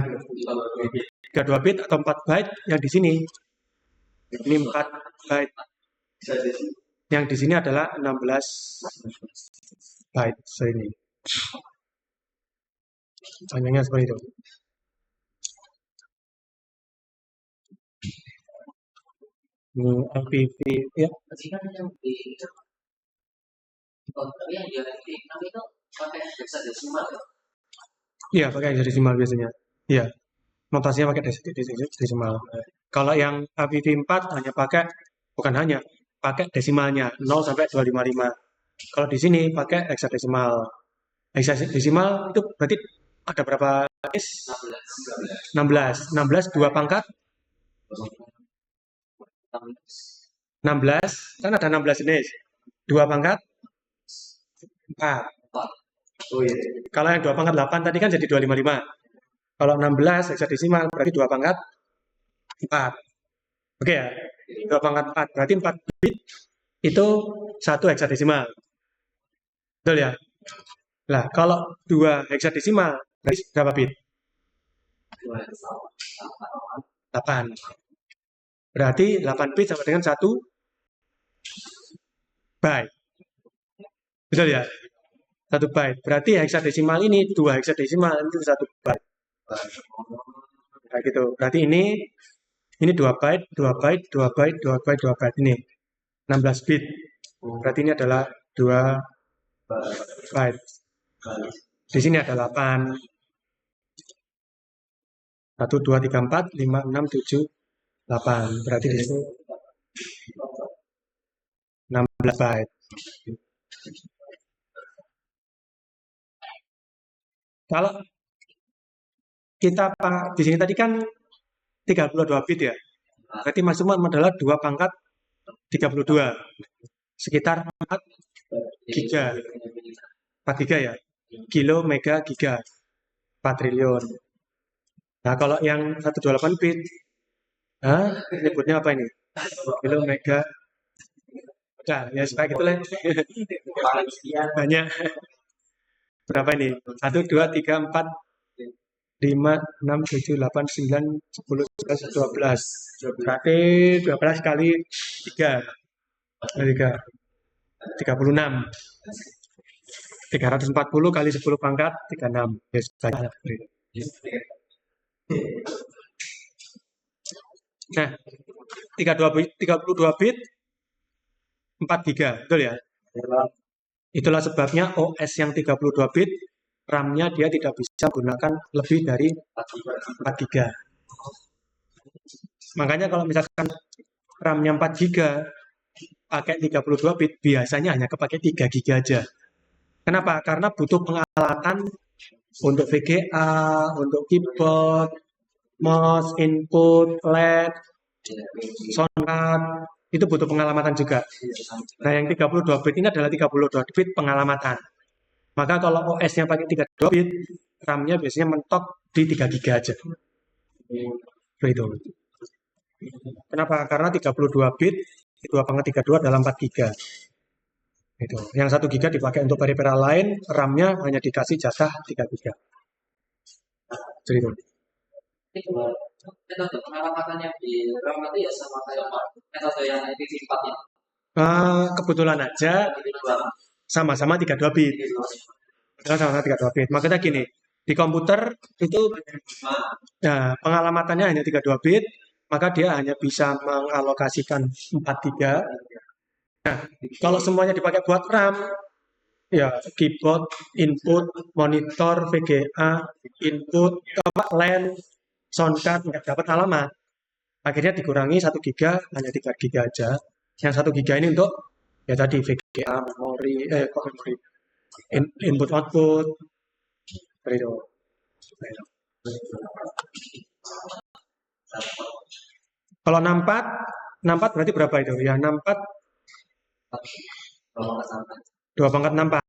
32 bit atau 4 byte, yang di sini ini 4 byte. Yang di sini adalah 16 byte. Ini panjangnya seperti itu. Ini IPv ya. Tapi yang di IPv6 itu pakai hexadesimal ya? Iya, pakai hexadesimal biasanya. Iya. Notasinya pakai desimal. Kalau yang IPv4 hanya pakai desimalnya 0 sampai 255. Kalau di sini pakai hexadesimal. Hexadesimal itu berarti ada berapa bit? 16. 16 2 pangkat 16 kan ada 16 jenis. 2 pangkat 4. Oh iya. Kalau yang 2 pangkat 8 tadi kan jadi 255. Kalau 16 hexadesimal berarti 2 pangkat 4. Oke ya? 2 pangkat 4 berarti 4 bit itu 1 hexadesimal. Betul ya? Nah, kalau 2 hexadesimal berarti berapa bit? 8. Berarti 8 bit sama dengan 1 byte. Betul ya? 1 byte. Berarti heksadesimal ini 2 heksadesimal itu 1 byte. Nah, gitu. Berarti ini 2 byte, 2 byte, 2 byte, 2 byte, 2 byte. Ini 16 bit. Berarti ini adalah 2 byte. Di sini ada 8. 1, 2, 3, 4, 5, 6, 7, 8. Berarti di sini 16 byte. Kalau kita di sini tadi kan 32 bit ya. Berarti maksimum adalah 2 pangkat 32. Sekitar 4 giga. 4 giga ya. Kilo, mega, giga. 4 triliun. Nah, kalau yang 128 bit, nyebutnya apa ini? Kilo, mega. Nah, ya supaya gitu lah. Banyak. Berapa ini? 1, 2, 3, 4, 5, 6, 7, 8, 9, 10, 11, 12. Berarti 12 kali 3. 36. 340 kali 10 pangkat 36. Yes, banyak. Nah, 32 bit 4 giga, betul ya? Itulah sebabnya OS yang 32 bit RAM-nya dia tidak bisa menggunakan lebih dari 4 giga. Makanya kalau misalkan RAM-nya 4 giga pakai 32 bit biasanya hanya kepake 3 giga aja. Kenapa? Karena butuh pengalatan untuk VGA, untuk keyboard, mouse, input, LED, soundcard, itu butuh pengalamatan juga. Nah, yang 32 bit ini adalah 32 bit pengalamatan. Maka kalau OS-nya pakai 32 bit, RAM-nya biasanya mentok di 3 giga aja. Begitu. Kenapa? Karena 32 bit, 2,32 dalam 4 giga. Itu. Yang 1 giga dipakai untuk peripheral lain, RAM-nya hanya dikasih jatah 3 giga. Jadi itu. Metode pengalamannya di RAM itu ya sama kayak metode yang MP4 ya. Kebetulan aja sama-sama 32 bit. Sama-sama 32 bit. Makanya gini, di komputer itu pengalamatannya hanya 32 bit, maka dia hanya bisa mengalokasikan 4 giga. Nah, kalau semuanya dipakai buat RAM, ya keyboard, input, monitor, VGA, input, LAN, soundcard nggak dapat alamat. Akhirnya dikurangi 1 giga, hanya 3 giga aja. Yang 1 giga ini untuk ya tadi VGA, memori, input output. Itu. Kalau 64 berarti berapa itu? Ya 64 2,64.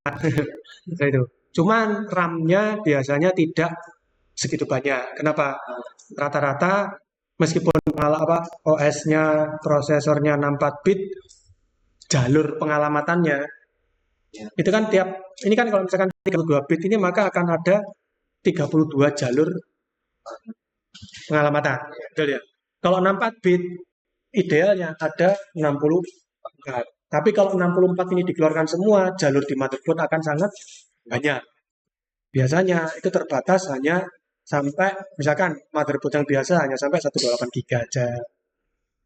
Itu. Cuman RAM-nya biasanya tidak segitu banyak. Kenapa? Rata-rata meskipun OS-nya, prosesornya 64 bit, jalur pengalamatannya itu kan ini kan kalau misalkan 32 bit ini maka akan ada 32 jalur pengalamatan. Betul ya? Kalau 64 bit idealnya ada 64. Tapi kalau 64 ini dikeluarkan semua, jalur di motherboard akan sangat banyak. Biasanya itu terbatas hanya sampai, misalkan motherboard yang biasa hanya sampai 128 GB aja.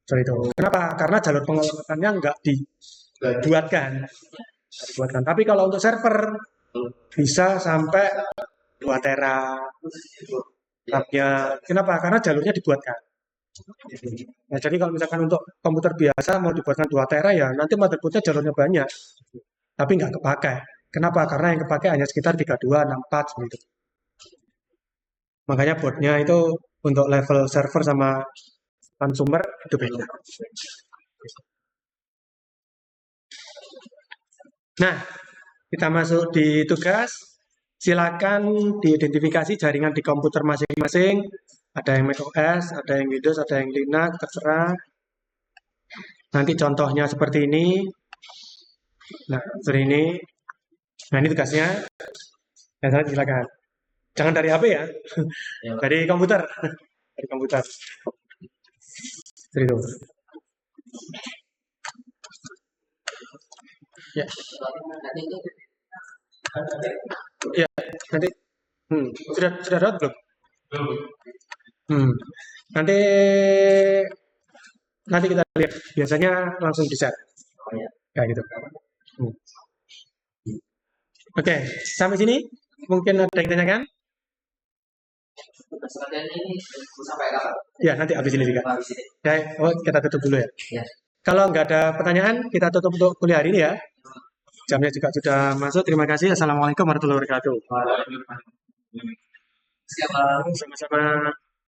Seperti itu. Kenapa? Karena jalur pengalamatannya nggak dibuatkan. Tapi kalau untuk server, bisa sampai 2 tera. Kenapa? Karena jalurnya dibuatkan. Nah, jadi kalau misalkan untuk komputer biasa mau dibuatkan 2 tera ya nanti motherboardnya jalurnya banyak. Tapi nggak kepakai. Kenapa? Karena yang kepakai hanya sekitar 32, 64 seperti itu. Makanya boardnya itu untuk level server sama consumer itu beda. Nah, kita masuk di tugas. Silakan diidentifikasi jaringan di komputer masing-masing. Ada yang macOS, ada yang Windows, ada yang Linux, terserah. Nanti contohnya seperti ini. Nah, seperti ini. Nah, ini tugasnya. Ya, silakan. Jangan dari HP ya, Ya, Pak. dari komputer. Dari komputer. Jadi itu. Ya, Nanti itu ya, nanti. Sudah dapat belum? Belum. Nanti nanti kita lihat. Biasanya langsung di share. oh ya. Kayak gitu. Oke, sampai sini. Mungkin ada yang ditanyakan? Sekalian ini sampai kapan? Ya, nanti habis ini juga. Habis ini. Ya, kita tutup dulu ya. Ya. Kalau nggak ada pertanyaan, kita tutup untuk kuliah hari ini ya. Jamnya juga sudah masuk. Terima kasih. Assalamualaikum warahmatullahi wabarakatuh. Siapa? Sama-sama.